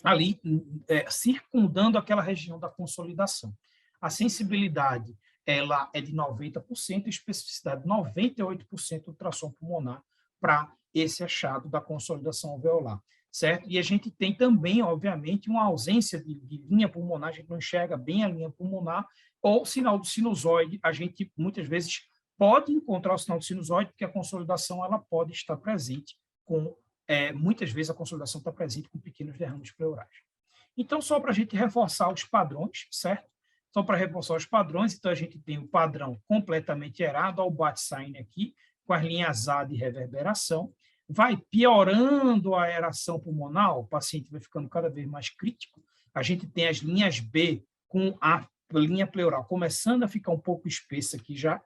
ali circundando aquela região da consolidação. A sensibilidade ela é de 90%, a especificidade de 98% do ultrassom pulmonar para esse achado da consolidação alveolar, certo? E a gente tem também, obviamente, uma ausência de linha pulmonar, a gente não enxerga bem a linha pulmonar, ou sinal do sinusoide, a gente muitas vezes pode encontrar o sinal do sinusoide, porque a consolidação ela pode estar presente com, muitas vezes a consolidação está presente com pequenos derrames pleurais. Então, só para a gente reforçar os padrões, certo? Só para reforçar os padrões, então a gente tem o padrão completamente aerado, o Bat-Sign aqui, com as linhas A de reverberação, vai piorando a aeração pulmonar, o paciente vai ficando cada vez mais crítico, a gente tem as linhas B com a linha pleural começando a ficar um pouco espessa aqui já,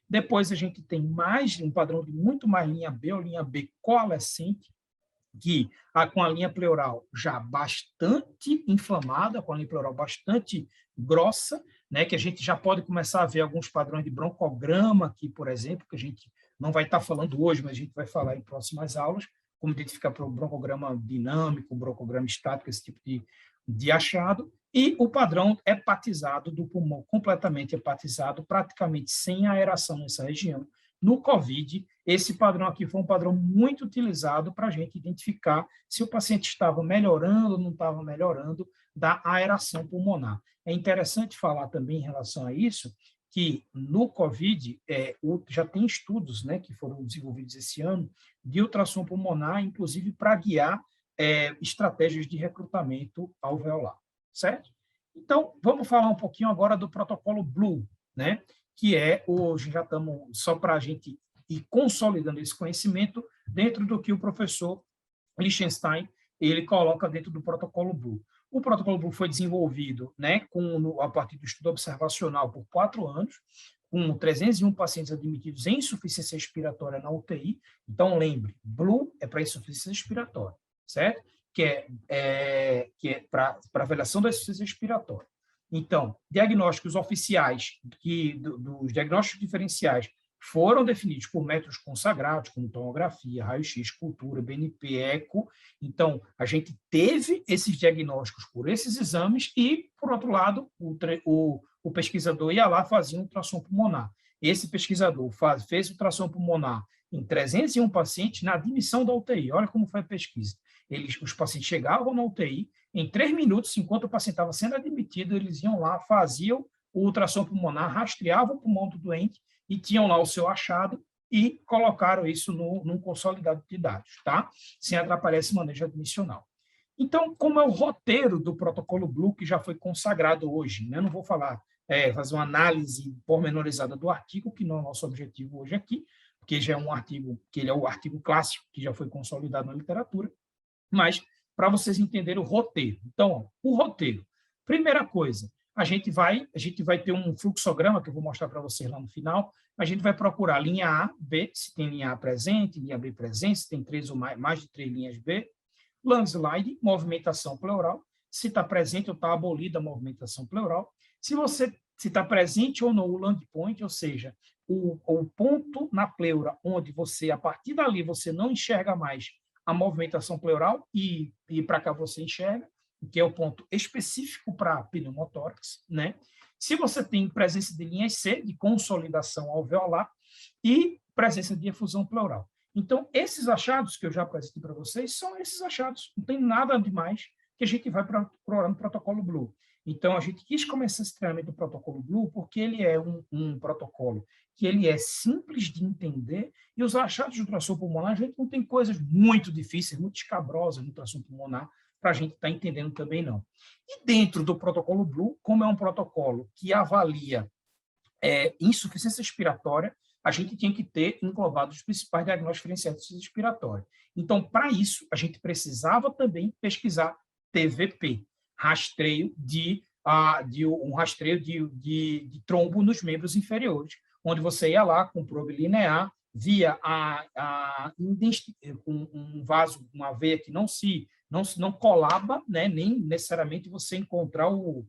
depois a gente tem mais um padrão de muito mais linha B, ou linha B coalescente, que com a linha pleural já bastante inflamada, com a linha pleural bastante grossa, né, que a gente já pode começar a ver alguns padrões de broncograma aqui, por exemplo, que a gente não vai estar falando hoje, mas a gente vai falar em próximas aulas, como identificar o broncograma dinâmico, broncograma estático, esse tipo de achado, e o padrão hepatizado do pulmão, completamente hepatizado, praticamente sem aeração nessa região. No COVID, esse padrão aqui foi um padrão muito utilizado para a gente identificar se o paciente estava melhorando ou não estava melhorando da aeração pulmonar. É interessante falar também em relação a isso, que no COVID já tem estudos, né, que foram desenvolvidos esse ano de ultrassom pulmonar, inclusive para guiar estratégias de recrutamento alveolar, certo? Então, vamos falar um pouquinho agora do protocolo Blue, né? Que hoje já estamos, só para a gente ir consolidando esse conhecimento dentro do que o professor Lichtenstein ele coloca dentro do protocolo Blue. O protocolo Blue foi desenvolvido, né, a partir do estudo observacional por 4 anos, com 301 pacientes admitidos em insuficiência respiratória na UTI. Então, lembre, Blue é para insuficiência respiratória, certo? Que é para avaliação da insuficiência respiratória. Então, diagnósticos oficiais, dos diagnósticos diferenciais, foram definidos por métodos consagrados, como tomografia, raio-x, cultura, BNP, eco. Então, a gente teve esses diagnósticos por esses exames e, por outro lado, o pesquisador ia lá e fazia um ultrassom pulmonar. Esse pesquisador fez ultrassom pulmonar em 301 pacientes na admissão da UTI. Olha como foi a pesquisa. Os pacientes chegavam na UTI, em 3 minutos, enquanto o paciente estava sendo admitido, eles iam lá, faziam o ultrassom pulmonar, rastreavam o pulmão do doente e tinham lá o seu achado e colocaram isso num consolidado de dados, tá? Sem atrapalhar esse manejo admissional. Então, como é o roteiro do protocolo Blue, que já foi consagrado hoje, né? Não vou falar, fazer uma análise pormenorizada do artigo, que não é o nosso objetivo hoje aqui, porque já é um artigo, que ele é o artigo clássico, que já foi consolidado na literatura, mas para vocês entenderem o roteiro. Então, ó, o roteiro. Primeira coisa, a gente vai ter um fluxograma que eu vou mostrar para vocês lá no final. A gente vai procurar linha A, B, se tem linha A presente, linha B presente, se tem 3 ou mais de 3 linhas B. Landslide, movimentação pleural. Se está presente ou está abolida a movimentação pleural. Se está presente ou não o land point, ou seja, o ponto na pleura onde você, a partir dali, você não enxerga mais a movimentação pleural e para cá você enxerga, que é o ponto específico para pneumotórax, né? Se você tem presença de linhas C, de consolidação alveolar, e presença de efusão pleural. Então, esses achados que eu já apresentei para vocês são esses achados, não tem nada de mais que a gente vai procurar no protocolo Blue. Então, a gente quis começar esse treinamento do protocolo Blue porque ele é um protocolo que ele é simples de entender e os achados de ultrassom pulmonar, a gente não tem coisas muito difíceis, muito escabrosas no ultrassom pulmonar para a gente estar entendendo também não. E dentro do protocolo Blue, como é um protocolo que avalia insuficiência respiratória, a gente tinha que ter englobado os principais diagnósticos diferenciais de insuficiência respiratória. Então, para isso, a gente precisava também pesquisar TVP, rastreio de trombo nos membros inferiores, onde você ia lá com probe linear, via um vaso, uma veia que não colaba, né, nem necessariamente você encontrar o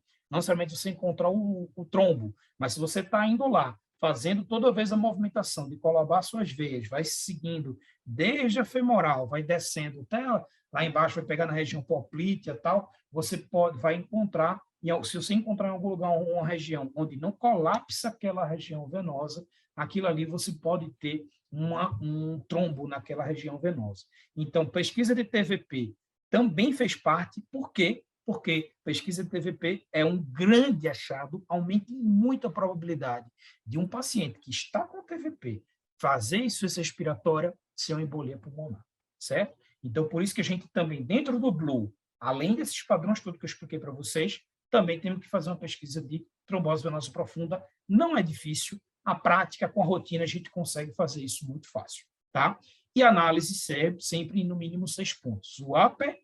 trombo, mas se você está indo lá, fazendo toda vez a movimentação de colabar suas veias, vai seguindo desde a femoral, vai descendo até lá embaixo, vai pegar na região poplítea e tal, você vai encontrar, se você encontrar em algum lugar uma região onde não colapsa aquela região venosa, aquilo ali você pode ter um trombo naquela região venosa. Então, pesquisa de TVP também fez parte, por quê? Porque pesquisa de TVP é um grande achado, aumenta muito a probabilidade de um paciente que está com TVP fazer insuficiência respiratória ser uma embolia pulmonar, certo? Então, por isso que a gente também, dentro do Blue, além desses padrões todos que eu expliquei para vocês, também temos que fazer uma pesquisa de trombose venosa profunda. Não é difícil, a prática, com a rotina, a gente consegue fazer isso muito fácil, tá? E a análise serve sempre no mínimo 6 pontos. O upper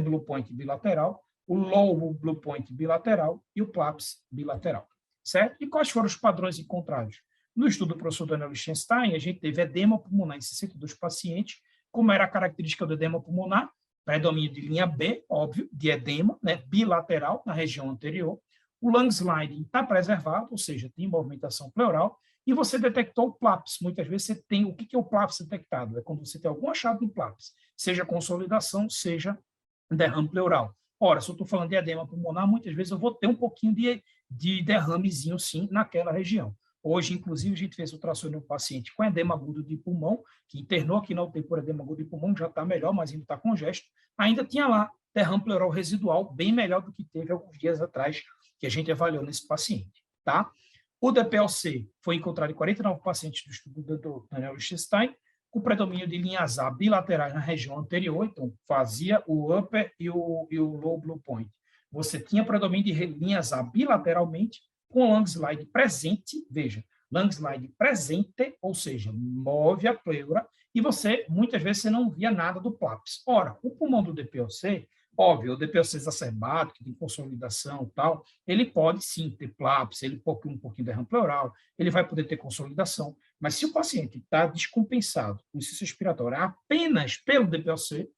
blue point bilateral, o low blue point bilateral e o PLAPS bilateral, certo? E quais foram os padrões encontrados? No estudo do professor Daniel Lichtenstein, a gente teve edema pulmonar em 62 pacientes. Como era a característica do edema pulmonar? Predomínio de linha B, óbvio, de edema, né, bilateral na região anterior. O lung sliding está preservado, ou seja, tem movimentação pleural, e você detectou o PLAPS. Muitas vezes você tem, o que é o PLAPS detectado? É quando você tem algum achado no PLAPS, seja consolidação, seja derrame pleural. Ora, se eu estou falando de edema pulmonar, muitas vezes eu vou ter um pouquinho de derramezinho, sim, naquela região. Hoje, inclusive, a gente fez ultrassom no paciente com edema agudo de pulmão, que internou aqui na UTI por edema agudo de pulmão, já está melhor, mas ainda está congesto. Ainda tinha lá derrame pleural residual, bem melhor do que teve alguns dias atrás, que a gente avaliou nesse paciente, tá? O DPLC foi encontrado em 49 pacientes do estudo do Daniel Lichtenstein, com predomínio de linhas A bilaterais na região anterior, então fazia o upper e o low blue point. Você tinha predomínio de linhas A bilateralmente, com lung slide presente, veja, lung slide presente, ou seja, move a pleura, e você, muitas vezes, você não via nada do PLAPS. Ora, o pulmão do DPLC, óbvio, o DPLC exacerbado, que tem consolidação e tal, ele pode sim ter PLAPS, ele um pouquinho de derrame pleural, ele vai poder ter consolidação, mas se o paciente está descompensado com insuficiência respiratória apenas pelo DPLC,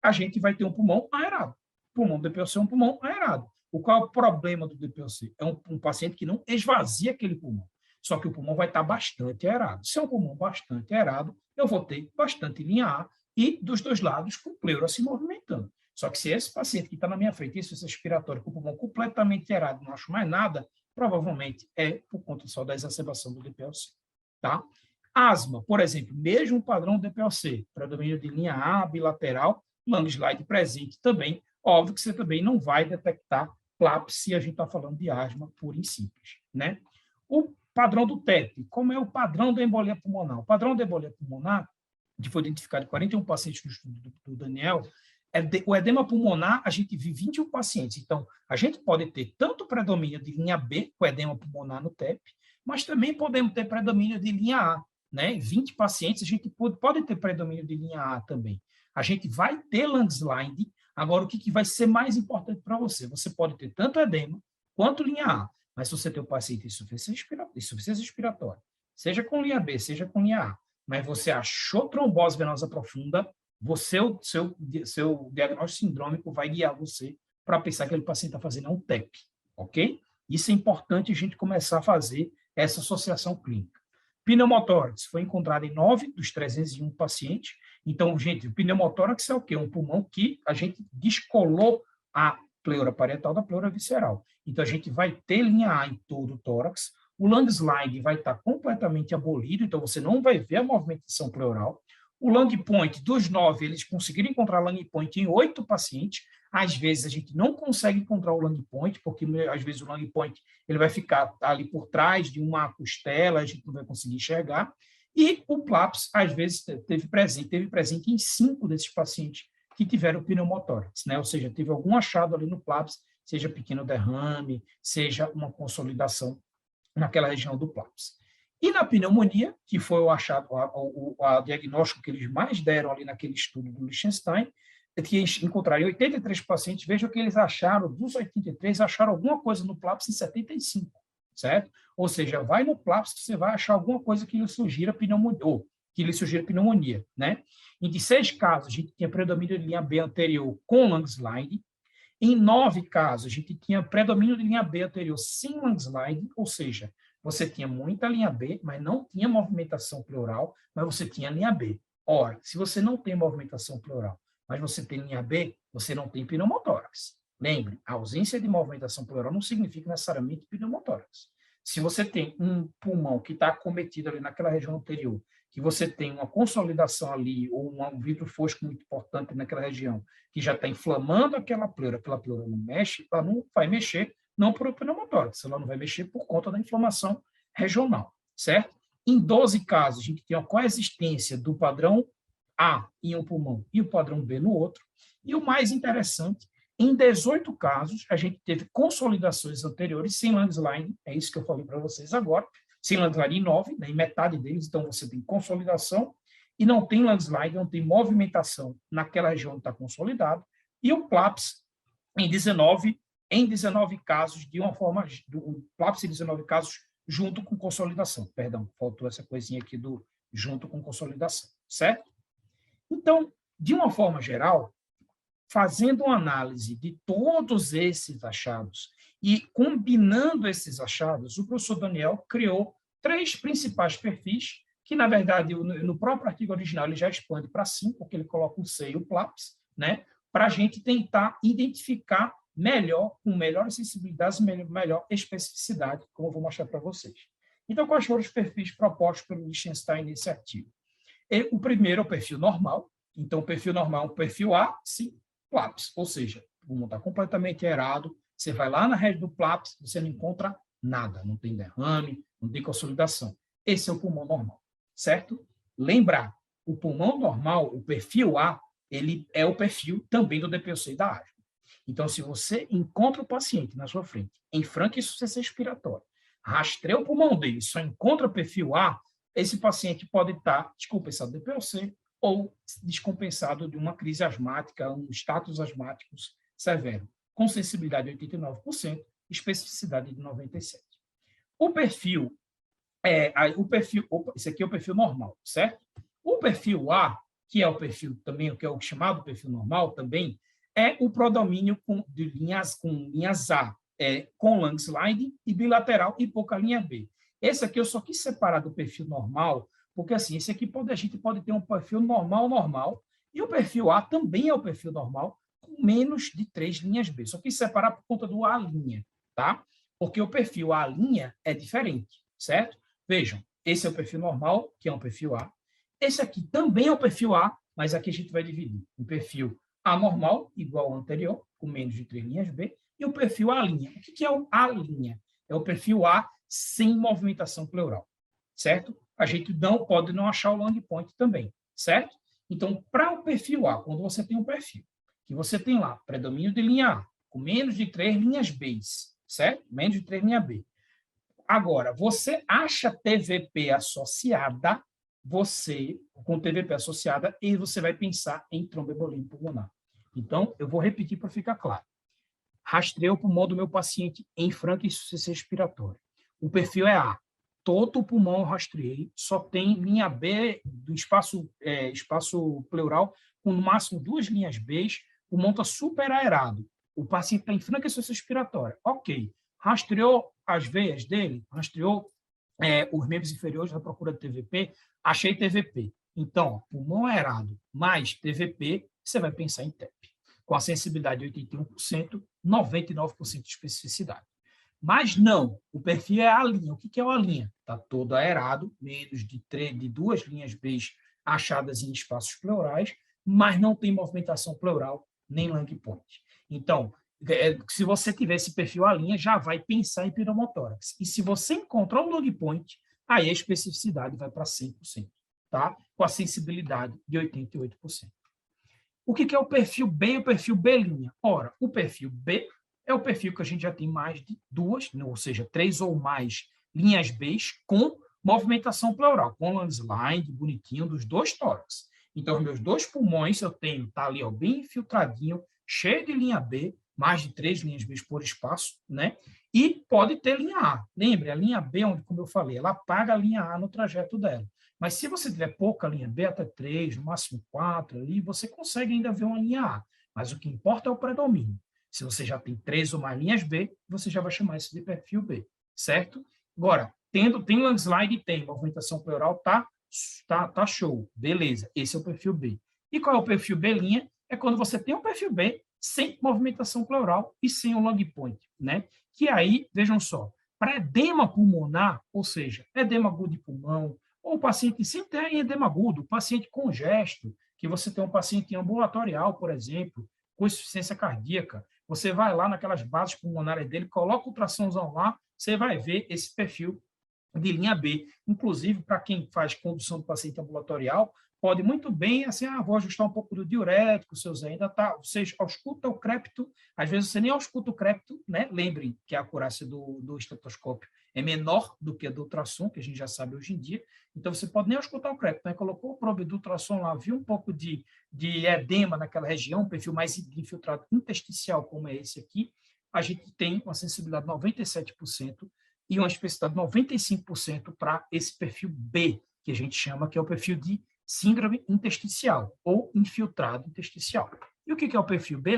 a gente vai ter um pulmão aerado. O pulmão do DPLC é um pulmão aerado. Qual é o problema do DPLC? É um paciente que não esvazia aquele pulmão, só que o pulmão vai estar bastante aerado. Se é um pulmão bastante aerado, eu vou ter bastante linha A e dos dois lados com pleura se movimentando. Só que se esse paciente que está na minha frente, insuficiência respiratória, com o pulmão completamente aerado, não acho mais nada, provavelmente é por conta só da exacerbação do DPLC. Tá? Asma, por exemplo, mesmo padrão DPLC, predomínio de linha A bilateral, lung slide presente também, óbvio que você também não vai detectar PLAPS se a gente está falando de asma pura e simples, né? O padrão do TEP, como é o padrão da embolia pulmonar? O padrão da embolia pulmonar, que foi identificado em 41 pacientes no estudo do Daniel, o edema pulmonar, a gente viu 21 pacientes. Então, a gente pode ter tanto predomínio de linha B, com edema pulmonar no TEP, mas também podemos ter predomínio de linha A, né? 20 pacientes, a gente pode ter predomínio de linha A também. A gente vai ter lung slide. Agora, o que vai ser mais importante para você? Você pode ter tanto edema quanto linha A, mas se você tem o paciente insuficiência respiratória, seja com linha B, seja com linha A, mas você achou trombose venosa profunda, seu diagnóstico sindrômico vai guiar você para pensar que aquele paciente está fazendo um TEP, ok? Isso é importante a gente começar a fazer essa associação clínica. Pneumotórax foi encontrado em 9 dos 301 pacientes. Então, gente, o pneumotórax é o quê? Um pulmão que a gente descolou a pleura parietal da pleura visceral. Então, a gente vai ter linha A em todo o tórax. O lung slide vai estar completamente abolido, então você não vai ver a movimentação pleural. O lung point, dos 9, eles conseguiram encontrar lung point em 8 pacientes. Às vezes, a gente não consegue encontrar o lung point, porque, às vezes, o lung point ele vai ficar ali por trás de uma costela, a gente não vai conseguir enxergar. E o PLAPS, às vezes, teve presente em 5 desses pacientes que tiveram pneumotórax, né? Ou seja, teve algum achado ali no PLAPS, seja pequeno derrame, seja uma consolidação naquela região do PLAPS. E na pneumonia, que foi o achado, o diagnóstico que eles mais deram ali naquele estudo do Lichtenstein, que encontraram em 83 pacientes, vejam que eles acharam, dos 83, acharam alguma coisa no PLAPS em 75. certo? Ou seja, vai no PLAPS que você vai achar alguma coisa que lhe sugira pneumonia, ou que lhe sugira pneumonia, né? Em 16 casos, a gente tinha predomínio de linha B anterior com landslide. Em 9 casos, a gente tinha predomínio de linha B anterior sem landslide, ou seja, você tinha muita linha B, mas não tinha movimentação pleural, mas você tinha linha B. Ora, se você não tem movimentação pleural, mas você tem linha B, você não tem pneumotórax. Lembre, a ausência de movimentação pleural não significa necessariamente pneumotórax. Se você tem um pulmão que está acometido ali naquela região anterior, que você tem uma consolidação ali, ou um vidro fosco muito importante naquela região, que já está inflamando aquela pleura não mexe, ela não vai mexer, não por pneumotórax, ela não vai mexer por conta da inflamação regional, certo? Em 12 casos, a gente tem uma coexistência do padrão A em um pulmão e o padrão B no outro. E o mais interessante, em 18 casos, a gente teve consolidações anteriores sem landslide, é isso que eu falei para vocês agora, sem landslide em 9, né, em metade deles, então você tem consolidação e não tem landslide, não tem movimentação naquela região que está consolidado, e o PLAPS em 19 casos, de uma forma, o PLAPS em 19 casos, junto com consolidação. Perdão, faltou essa coisinha aqui do junto com consolidação, certo? Então, de uma forma geral, fazendo uma análise de todos esses achados e combinando esses achados, o professor Daniel criou 3 principais perfis, que, na verdade, no próprio artigo original ele já expande para 5, porque ele coloca o C e o PLAPS, né, para a gente tentar identificar melhor, com melhor sensibilidade e melhor especificidade, como eu vou mostrar para vocês. Então, quais foram os perfis propostos pelo Lichtenstein nesse artigo? O primeiro é o perfil normal. Então, o perfil normal é um perfil A, sim, PLAPS, ou seja, o pulmão está completamente aerado, você vai lá na rede do PLAPS, você não encontra nada, não tem derrame, não tem consolidação. Esse é o pulmão normal, certo? Lembrar, o pulmão normal, o perfil A, ele é o perfil também do DPOC e da asma. Então, se você encontra o paciente na sua frente, em franca insuficiência respiratória, rastreia o pulmão dele, só encontra o perfil A, esse paciente pode estar descompensado do DPOC ou descompensado de uma crise asmática, um status asmático severo, com sensibilidade de 89%, especificidade de 97%. Esse aqui é o perfil normal, certo? O perfil A, que é o perfil também, que é o chamado perfil normal também, é o predomínio de linhas A, com landslide e bilateral e pouca linha B. Esse aqui eu só quis separar do perfil normal, porque assim, esse aqui a gente pode ter um perfil normal, e o perfil A também é o perfil normal, com menos de 3 linhas B. Só quis separar por conta do A', tá? Porque o perfil A' é diferente, certo? Vejam, esse é o perfil normal, que é um perfil A. Esse aqui também é o perfil A, mas aqui a gente vai dividir um perfil anormal, igual ao anterior, com menos de 3 linhas B, e o perfil A'. O que é o A'? É o perfil A sem movimentação pleural, certo? A gente pode não achar o long point também, certo? Então, para o perfil A, quando você tem um perfil, que você tem lá predomínio de linha A, com menos de 3 linhas B, certo? Menos de 3 linhas B. Agora, você acha TVP associada, com TVP associada, e você vai pensar em tromboembolismo pulmonar. Então, eu vou repetir para ficar claro. Rastreio o pulmão do meu paciente em franca insuficiência respiratória. O perfil é A. Todo o pulmão eu rastreei, só tem linha B do espaço pleural, com no máximo 2 linhas B, o pulmão está super aerado. O paciente está em franca insuficiência respiratória. Ok. Rastreou as veias dele, rastreou os membros inferiores na procura de TVP, achei TVP. Então, pulmão aerado mais TVP, você vai pensar em TEP, com a sensibilidade de 81%, 99% de especificidade. Mas não, o perfil é a linha. O que é a linha? Está todo aerado, menos de 2 linhas B achadas em espaços pleurais, mas não tem movimentação pleural nem long point. Então, se você tiver esse perfil a linha, já vai pensar em pneumotórax. E se você encontrar um long point, aí a especificidade vai para 100%, tá? Com a sensibilidade de 88%. O que é o perfil B e o perfil B'? Ora, o perfil B é o perfil que a gente já tem mais de 2, ou seja, 3 ou mais linhas B com movimentação pleural, com landslide, bonitinho, dos 2 tórax. Então, os meus 2 pulmões, eu tenho, tá ali, ó, bem infiltradinho, cheio de linha B, mais de 3 linhas B por espaço, né? E pode ter linha A. Lembre, a linha B, onde, como eu falei, ela apaga a linha A no trajeto dela. Mas se você tiver pouca linha B, até 3, no máximo 4, ali, você consegue ainda ver uma linha A. Mas o que importa é o predomínio. Se você já tem 3 ou mais linhas B, você já vai chamar isso de perfil B, certo? Agora, tem landslide e tem movimentação pleural, tá show, beleza, esse é o perfil B. E qual é o perfil B'? É quando você tem um perfil B sem movimentação pleural e sem o long point, né? Que aí, vejam só, para edema pulmonar, ou seja, edema agudo de pulmão, ou o paciente sem ter edema agudo, paciente congesto, que você tem um paciente ambulatorial, por exemplo, com insuficiência cardíaca, você vai lá naquelas bases pulmonares dele, coloca o ultrassomzão lá, você vai ver esse perfil de linha B. Inclusive, para quem faz condução do paciente ambulatorial, pode muito bem, assim, vou ajustar um pouco do diurético, seus ainda tá, você ausculta o crepito, às vezes você nem ausculta o crepito, né? Lembrem que a acurácia do estetoscópio é menor do que a do ultrassom, que a gente já sabe hoje em dia, então você pode nem auscultar o crepito, né? Colocou o probe do ultrassom lá, viu um pouco de edema naquela região, um perfil mais infiltrado intersticial, como é esse aqui, a gente tem uma sensibilidade de 97% e uma especificidade de 95% para esse perfil B, que a gente chama, que é o perfil de síndrome intersticial ou infiltrado intersticial. E o que é o perfil B'?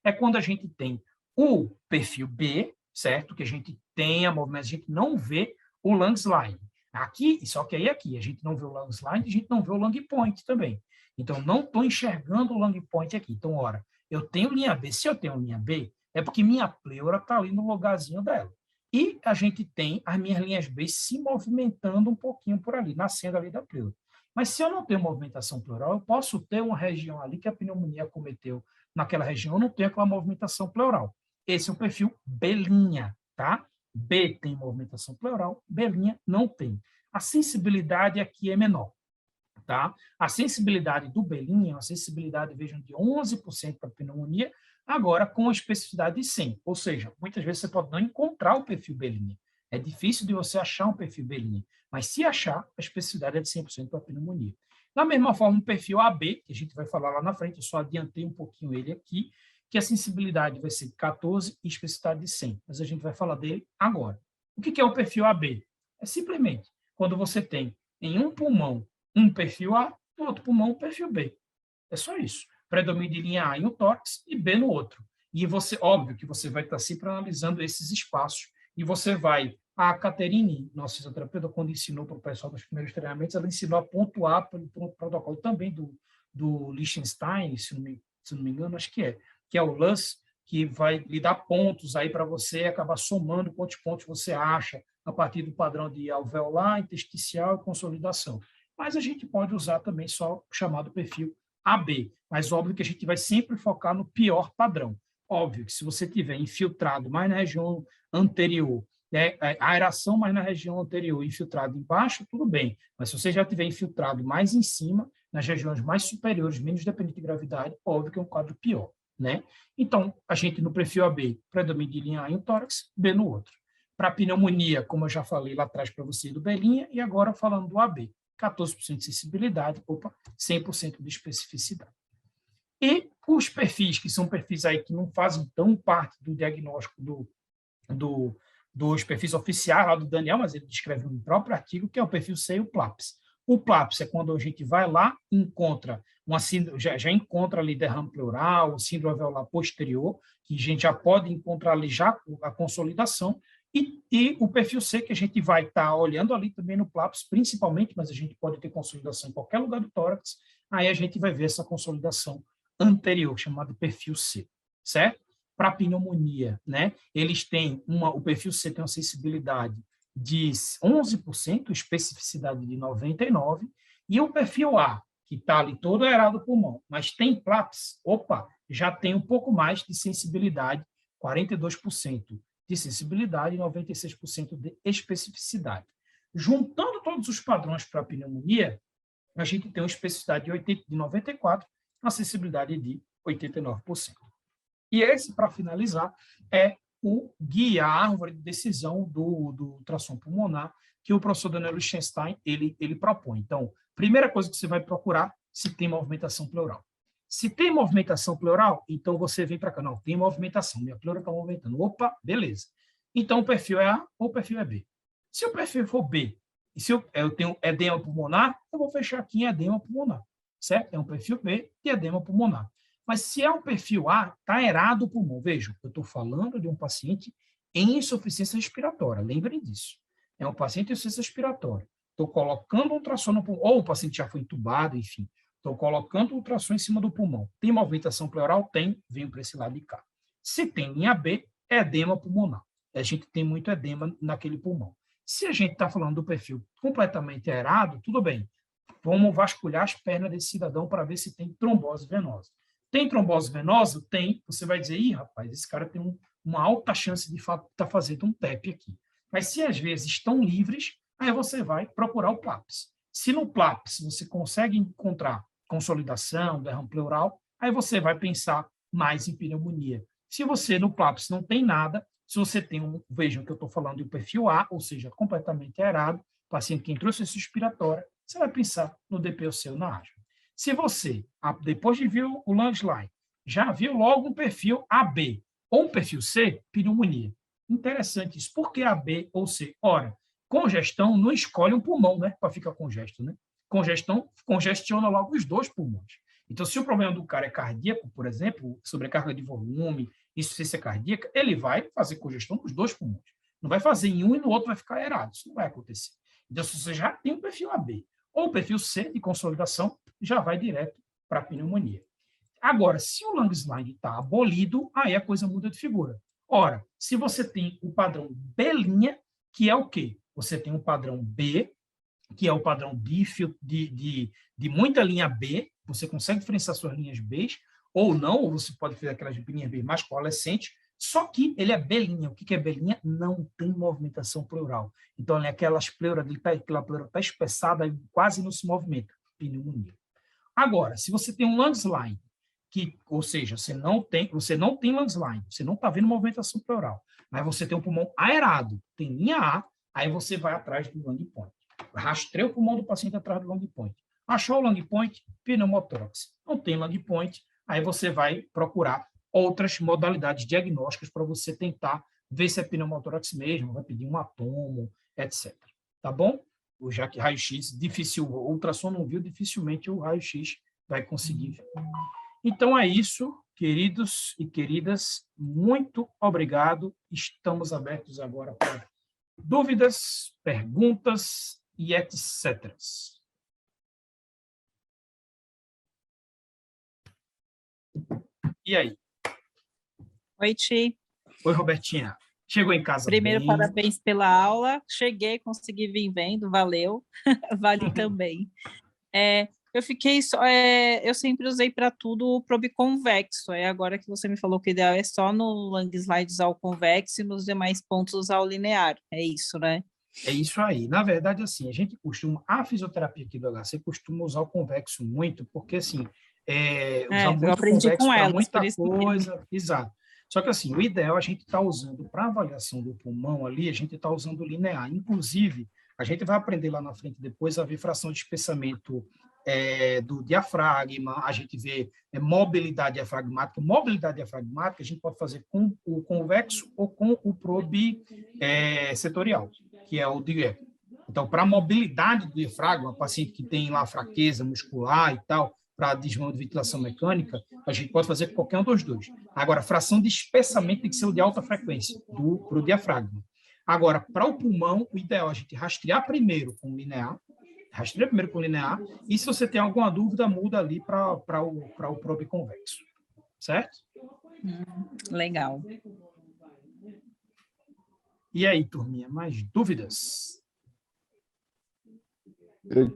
É quando a gente tem o perfil B, certo? Que a gente tem a movimento, a gente não vê o landslide. Aqui, só que aí aqui, a gente não vê o landslide, a gente não vê o long point também. Então, não estou enxergando o long point aqui. Então, ora, eu tenho linha B. Se eu tenho linha B, é porque minha pleura está ali no lugarzinho dela. E a gente tem as minhas linhas B se movimentando um pouquinho por ali, nascendo ali da pleura. Mas se eu não tenho movimentação pleural, eu posso ter uma região ali que a pneumonia acometeu naquela região, eu não tenho aquela movimentação pleural. Esse é o perfil B', tá? B tem movimentação pleural, B' não tem. A sensibilidade aqui é menor, tá? A sensibilidade do B', uma sensibilidade, vejam, de 11% para pneumonia, agora com a especificidade de 100. Ou seja, muitas vezes você pode não encontrar o perfil B'. É difícil de você achar um perfil B', mas se achar, a especificidade é de 100% para pneumonia. Da mesma forma, o perfil AB, que a gente vai falar lá na frente, eu só adiantei um pouquinho ele aqui, que a sensibilidade vai ser 14 e especificidade de 100, mas a gente vai falar dele agora. O que é o perfil AB? É simplesmente quando você tem em um pulmão um perfil A, no outro pulmão um perfil B. É só isso. Predomínio de linha A em um tórax e B no outro. E você, óbvio que você vai estar sempre analisando esses espaços e você vai. A Caterine, nossa fisioterapeuta, quando ensinou para o pessoal dos primeiros treinamentos, ela ensinou a pontuar pelo protocolo também do Liechtenstein, se não me engano, acho que é o LUS, que vai lhe dar pontos aí para você acabar somando quantos pontos você acha a partir do padrão de alveolar, intersticial e consolidação. Mas a gente pode usar também só o chamado perfil AB, mas óbvio que a gente vai sempre focar no pior padrão. Óbvio que se você tiver infiltrado mais na região anterior, a aeração mais na região anterior, infiltrado embaixo, tudo bem. Mas se você já tiver infiltrado mais em cima, nas regiões mais superiores, menos dependente de gravidade, óbvio que é um quadro pior, né? Então, a gente no perfil AB, predomínio de linha A em um tórax, B no outro. Para pneumonia, como eu já falei lá atrás para você, do B', e agora falando do AB, 14% de sensibilidade, 100% de especificidade. E os perfis, que são perfis aí que não fazem tão parte do diagnóstico dos perfis oficiais lá do Daniel, mas ele descreve no próprio artigo, que é o perfil C e o PLAPS. O PLAPS é quando a gente vai lá e encontra já encontra ali derrame pleural, síndrome alveolar posterior, que a gente já pode encontrar ali já a consolidação, e o perfil C, que a gente vai estar olhando ali também no PLAPS, principalmente, mas a gente pode ter consolidação em qualquer lugar do tórax, aí a gente vai ver essa consolidação anterior, chamada perfil C, certo? Para pneumonia, né? Eles têm o perfil C tem uma sensibilidade de 11%, especificidade de 99%, e o perfil A, que está ali todo aerado o pulmão, mas tem PLAPS, já tem um pouco mais de sensibilidade, 42% de sensibilidade e 96% de especificidade. Juntando todos os padrões para a pneumonia, a gente tem uma especificidade de 94%, uma sensibilidade de 89%. E esse, para finalizar, é o guia, a árvore de decisão do ultrassom pulmonar que o professor Daniel Liechtenstein ele propõe. Então, primeira coisa que você vai procurar, se tem movimentação pleural. Se tem movimentação pleural, então você vem para cá. Não, tem movimentação, minha pleura está movimentando. Opa, beleza. Então, o perfil é A ou o perfil é B. Se o perfil for B, e se eu tenho edema pulmonar, eu vou fechar aqui em edema pulmonar, certo? É um perfil B de edema pulmonar. Mas se é um perfil A, está aerado o pulmão. Vejam, eu estou falando de um paciente em insuficiência respiratória, lembrem disso. É um paciente em insuficiência respiratória. Estou colocando ultrassom no pulmão, ou o paciente já foi entubado, enfim. Estou colocando ultrassom em cima do pulmão. Tem movimentação pleural? Tem, venho para esse lado de cá. Se tem linha B, é edema pulmonar. A gente tem muito edema naquele pulmão. Se a gente está falando do perfil completamente aerado, tudo bem. Vamos vasculhar as pernas desse cidadão para ver se tem trombose venosa. Tem trombose venosa? Tem. Você vai dizer, ih, rapaz, esse cara tem uma alta chance de estar fazendo um TEP aqui. Mas se às vezes estão livres, aí você vai procurar o PLAPS. Se no PLAPS você consegue encontrar consolidação, derrame pleural, aí você vai pensar mais em pneumonia. Se você no PLAPS não tem nada, se você tem vejam que eu estou falando de um perfil A, ou seja, completamente aerado, paciente que entrou em insuficiência respiratória, você vai pensar no DPOC ou na asma. Se você, depois de ver o Lange-Line, já viu logo um perfil AB ou um perfil C, pneumonia. Interessante isso. Por que AB ou C? Ora, congestão não escolhe um pulmão, né, para ficar congesto, né? Congestão congestiona logo os dois pulmões. Então, se o problema do cara é cardíaco, por exemplo, sobrecarga de volume, insuficiência cardíaca, ele vai fazer congestão nos dois pulmões. Não vai fazer em um e no outro vai ficar aerado. Isso não vai acontecer. Então, se você já tem um perfil AB ou o perfil C de consolidação, já vai direto para a pneumonia. Agora, se o Lange-Line está abolido, aí a coisa muda de figura. Ora, se você tem o padrão B', que é o quê? Você tem um padrão B, que é o padrão de muita linha B, você consegue diferenciar suas linhas B, ou não, ou você pode fazer aquelas linhas B mais coalescentes, só que ele é B'. O que é B'? Não tem movimentação pleural. Então, aquelas pleuras, aquela pleura está espessada e quase não se movimenta. Pneumonia. Agora, se você tem um Lange-Line, ou seja, você não tem Lange-Line, você não está vendo movimentação pleural, mas você tem um pulmão aerado, tem linha A, aí você vai atrás do long point. Rastreia o pulmão do paciente atrás do long point. Achou o long point? Pneumotórax. Não tem long point, aí você vai procurar outras modalidades diagnósticas para você tentar ver se é pneumotórax mesmo, vai pedir um atomo, etc. Tá bom? Já que raio-x, difícil, o ultrassom não viu, dificilmente o raio-x vai conseguir ver. Então é isso, queridos e queridas, muito obrigado. Estamos abertos agora para dúvidas, perguntas e etc. E aí? Oi, Ti. Oi, Robertinha. Chegou em casa Primeiro, bem? parabéns pela aula. Cheguei, consegui vir vendo, valeu. Vale também. Eu fiquei só, eu sempre usei para tudo o probe convexo. Agora que você me falou que o ideal é só no Lange-Slide usar o convexo e nos demais pontos usar o linear. É isso, né? É isso aí. Na verdade, assim, a fisioterapia aqui do HC costuma usar o convexo muito, porque, assim, usa Eu muito aprendi convexo com para elas, por muita isso que... coisa. Exato. Só que, assim, o ideal a gente está usando para avaliação do pulmão ali, a gente está usando linear. Inclusive, a gente vai aprender lá na frente depois a ver fração de espessamento do diafragma, a gente vê mobilidade diafragmática. Mobilidade diafragmática a gente pode fazer com o convexo ou com o probe setorial, que é o de... Então, para a mobilidade do diafragma, paciente que tem lá fraqueza muscular e tal, para desvio de ventilação mecânica, a gente pode fazer com qualquer um dos dois. Agora, a fração de espessamento tem que ser de alta frequência para o diafragma. Agora, para o pulmão, o ideal é a gente rastrear primeiro com linear, e se você tem alguma dúvida, muda ali para o probe convexo. Certo? Legal. E aí, turminha, mais dúvidas?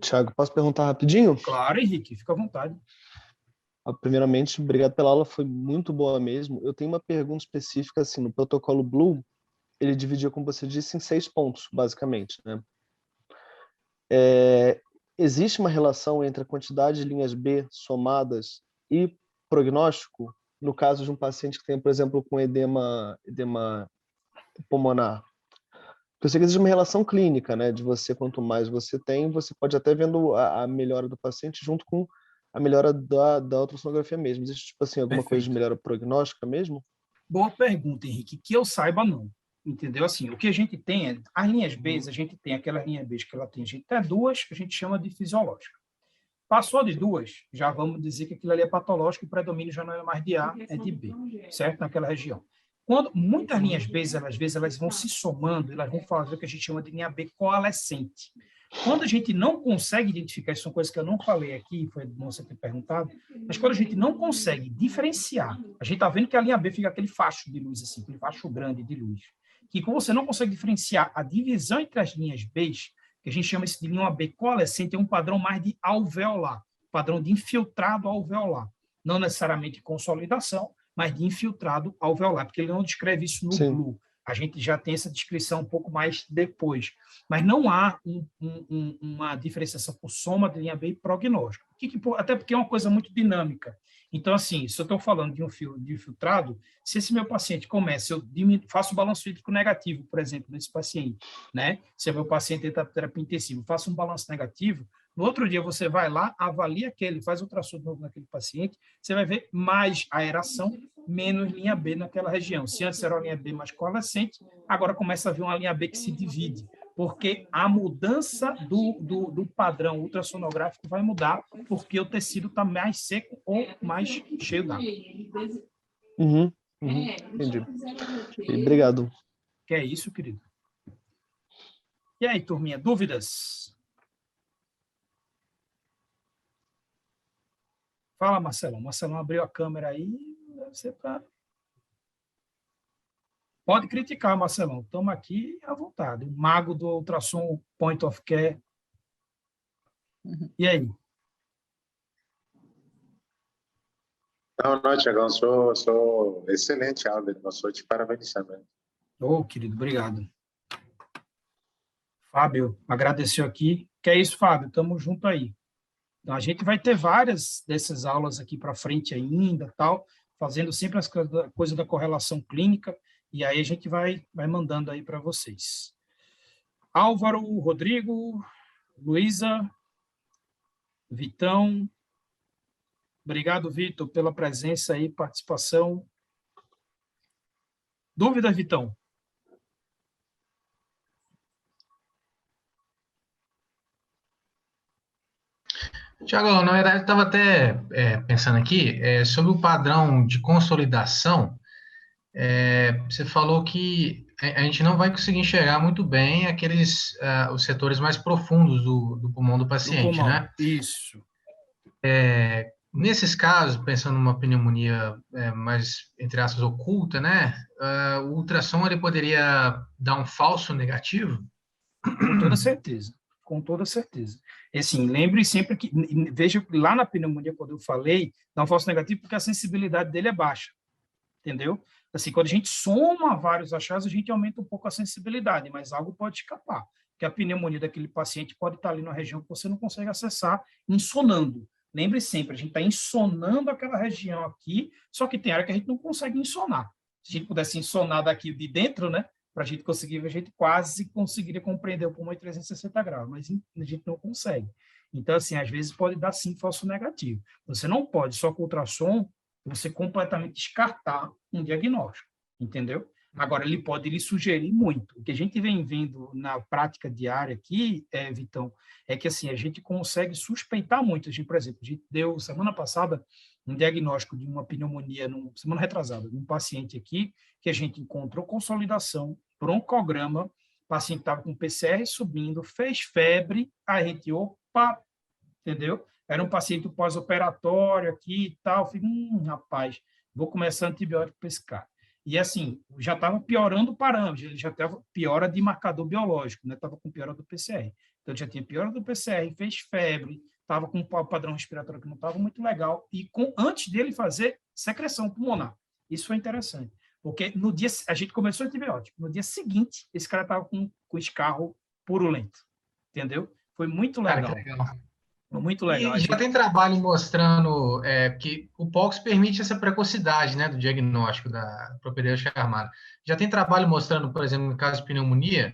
Thiago, posso perguntar rapidinho? Claro, Henrique, fica à vontade. Primeiramente, obrigado pela aula, foi muito boa mesmo. Eu tenho uma pergunta específica, assim, no protocolo Blue, ele dividia, como você disse, em 6 pontos, basicamente, né? Existe uma relação entre a quantidade de linhas B somadas e prognóstico, no caso de um paciente que tem, por exemplo, com edema pulmonar? Porque eu sei que existe uma relação clínica, né, de você, quanto mais você tem, você pode até vendo a melhora do paciente junto com a melhora da ultrassonografia mesmo. Existe, tipo assim, alguma coisa de Perfeito. melhora prognóstica mesmo? Boa pergunta, Henrique. Que eu saiba, não. Entendeu? Assim, o que a gente tem é, as linhas B, a gente tem aquelas linhas B que ela tem, a gente tem duas, que a gente chama de fisiológica. Passou de duas, já vamos dizer que aquilo ali é patológico, o predomínio já não é mais de A, é de B, certo? Naquela região. Quando muitas linhas B, às vezes, elas vão se somando, elas vão fazer o que a gente chama de linha B coalescente. Quando a gente não consegue identificar, isso são coisas que eu não falei aqui, foi bom você ter perguntado, mas quando a gente não consegue diferenciar, a gente está vendo que a linha B fica aquele facho de luz, assim, aquele facho grande de luz, que quando você não consegue diferenciar a divisão entre as linhas B, que a gente chama isso de linha B coalescente, é um padrão mais de alveolar, padrão de infiltrado alveolar, não necessariamente consolidação, mas de infiltrado alveolar, porque ele não descreve isso no Sim. blue. A gente já tem essa descrição um pouco mais depois. Mas não há uma diferenciação por soma de linha B e prognóstico. Até porque é uma coisa muito dinâmica. Então, assim, se eu estou falando de um fio de infiltrado, se esse meu paciente começa, eu faço o balanço hídrico negativo, por exemplo, nesse paciente, né? Se o meu paciente está terapia intensiva, faço um balanço negativo, no outro dia você vai lá, avalia aquele, faz ultrassom novo naquele paciente, você vai ver mais aeração, menos linha B naquela região. Se antes era uma linha B mais coalescente, agora começa a vir uma linha B que se divide, porque a mudança do padrão ultrassonográfico vai mudar, porque o tecido está mais seco ou mais cheio d'água. Entendi. Obrigado. Que é isso, querido. E aí, turminha, dúvidas? Fala, Marcelão. Marcelão abriu a câmera aí, deve ser para... Pode criticar, Marcelão. Estamos aqui à vontade. O mago do ultrassom point of care. E aí? Não, Tiagão, sou excelente aula, nós sou te parabenizar mesmo. Ô, querido, obrigado. Fábio, agradeceu aqui. Que é isso, Fábio? Estamos junto aí. Então, a gente vai ter várias dessas aulas aqui para frente ainda, tal, fazendo sempre as coisas da correlação clínica, e aí a gente vai mandando aí para vocês. Álvaro, Rodrigo, Luísa, Vitão. Obrigado, Vitor, pela presença e participação. Dúvidas, Vitão? Tiago, na verdade, eu estava até pensando aqui sobre o padrão de consolidação. Você falou que a gente não vai conseguir enxergar muito bem os setores mais profundos do pulmão do paciente, né? Isso. Nesses casos, pensando numa pneumonia mais, entre aspas, oculta, né? O ultrassom ele poderia dar um falso negativo? Com toda certeza. Com toda certeza. E, assim, lembre sempre que, veja lá na pneumonia, quando eu falei, dá um falso negativo porque a sensibilidade dele é baixa, entendeu? Assim, quando a gente soma vários achados, a gente aumenta um pouco a sensibilidade, mas algo pode escapar, porque a pneumonia daquele paciente pode estar ali numa região que você não consegue acessar, insonando. Lembre sempre, a gente está insonando aquela região aqui, só que tem área que a gente não consegue insonar. Se a gente pudesse insonar daqui de dentro, né? Para a gente conseguir, a gente quase conseguiria compreender o pulmão em 360 graus, mas a gente não consegue. Então, assim, às vezes pode dar sim falso negativo. Você não pode, só com ultrassom, você completamente descartar um diagnóstico, entendeu? Agora, ele pode lhe sugerir muito. O que a gente vem vendo na prática diária aqui, Vitão, é que assim, a gente consegue suspeitar muito. A gente, por exemplo, a gente deu, semana passada, um diagnóstico de uma pneumonia, semana retrasada, de um paciente aqui, que a gente encontrou consolidação, broncograma, o paciente estava com PCR subindo, fez febre, a gente, opa, entendeu? Era um paciente pós-operatório aqui e tal, falei, rapaz, vou começar antibiótico para esse cara. E assim, já estava piorando o parâmetro, ele já estava piora de marcador biológico, né? Estava com piora do PCR. Então, já tinha piora do PCR, fez febre, estava com um padrão respiratório que não estava muito legal, e antes dele fazer secreção pulmonar. Isso foi interessante, porque no dia a gente começou antibiótico, no dia seguinte, esse cara estava com escarro purulento, entendeu? Foi muito legal. Cara, que legal. Muito legal. E já tem trabalho mostrando que o POX permite essa precocidade, né, do diagnóstico da propedêutica armada. Já tem trabalho mostrando, por exemplo, no caso de pneumonia,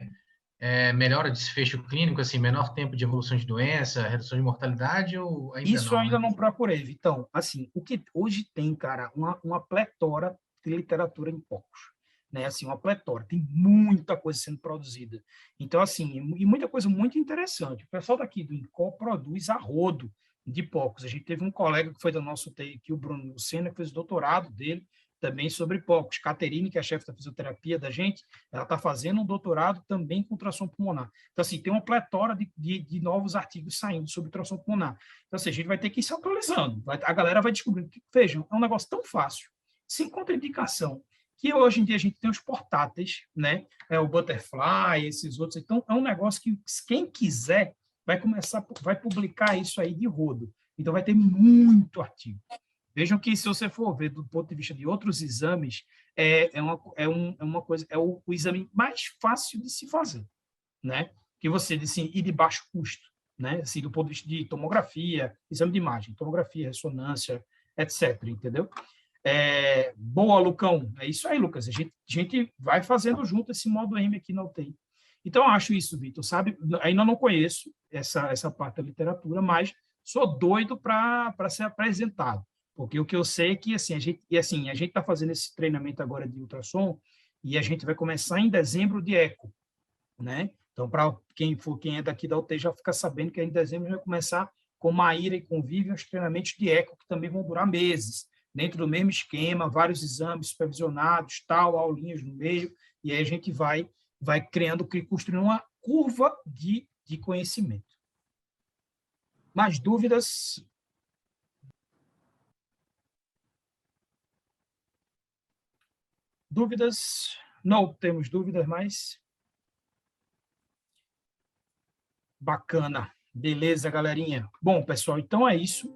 melhora o desfecho clínico, assim, menor tempo de evolução de doença, redução de mortalidade, ou ainda Isso eu não, ainda né? não procurei, Vitão. Assim, o que hoje tem, cara, uma pletora de literatura em POCs, né? Assim, uma pletora, tem muita coisa sendo produzida. Então, assim, e muita coisa muito interessante. O pessoal daqui do INCOR produz a rodo de POCs. A gente teve um colega que foi do nosso TI aqui, o Bruno Lucena, que fez o doutorado dele também sobre POCs. Caterine, que é a chefe da fisioterapia da gente, ela está fazendo um doutorado também com tração pulmonar. Então, assim, tem uma pletora de novos artigos saindo sobre tração pulmonar. Então, assim, a gente vai ter que ir se atualizando. A galera vai descobrindo que, vejam, é um negócio tão fácil, sem contraindicação, que hoje em dia a gente tem os portáteis, né? O Butterfly, esses outros. Então, é um negócio que quem quiser vai publicar isso aí de rodo. Então, vai ter muito artigo. Vejam que, se você for ver do ponto de vista de outros exames, é uma coisa, é o exame mais fácil de se fazer, né? Que você, assim, e de baixo custo, né? Assim, do ponto de vista de tomografia, exame de imagem, tomografia, ressonância, etc. Entendeu? Boa, Lucão. É isso aí, Lucas. A gente vai fazendo junto esse modo M aqui na UTI. Então, eu acho isso, Vitor, sabe? Ainda não conheço essa parte da literatura, mas sou doido para ser apresentado. Porque o que eu sei é que, assim, a gente está fazendo esse treinamento agora de ultrassom e a gente vai começar em dezembro de eco, né? Então, para quem é daqui da UTI já fica sabendo que em dezembro vai começar com Maíra e com Vivian os treinamentos de eco, que também vão durar meses, dentro do mesmo esquema, vários exames supervisionados, tal, aulinhas no meio, e aí a gente vai construindo uma curva de conhecimento. Mais dúvidas? Dúvidas? Não temos dúvidas mais. Bacana. Beleza, galerinha. Bom, pessoal, então é isso.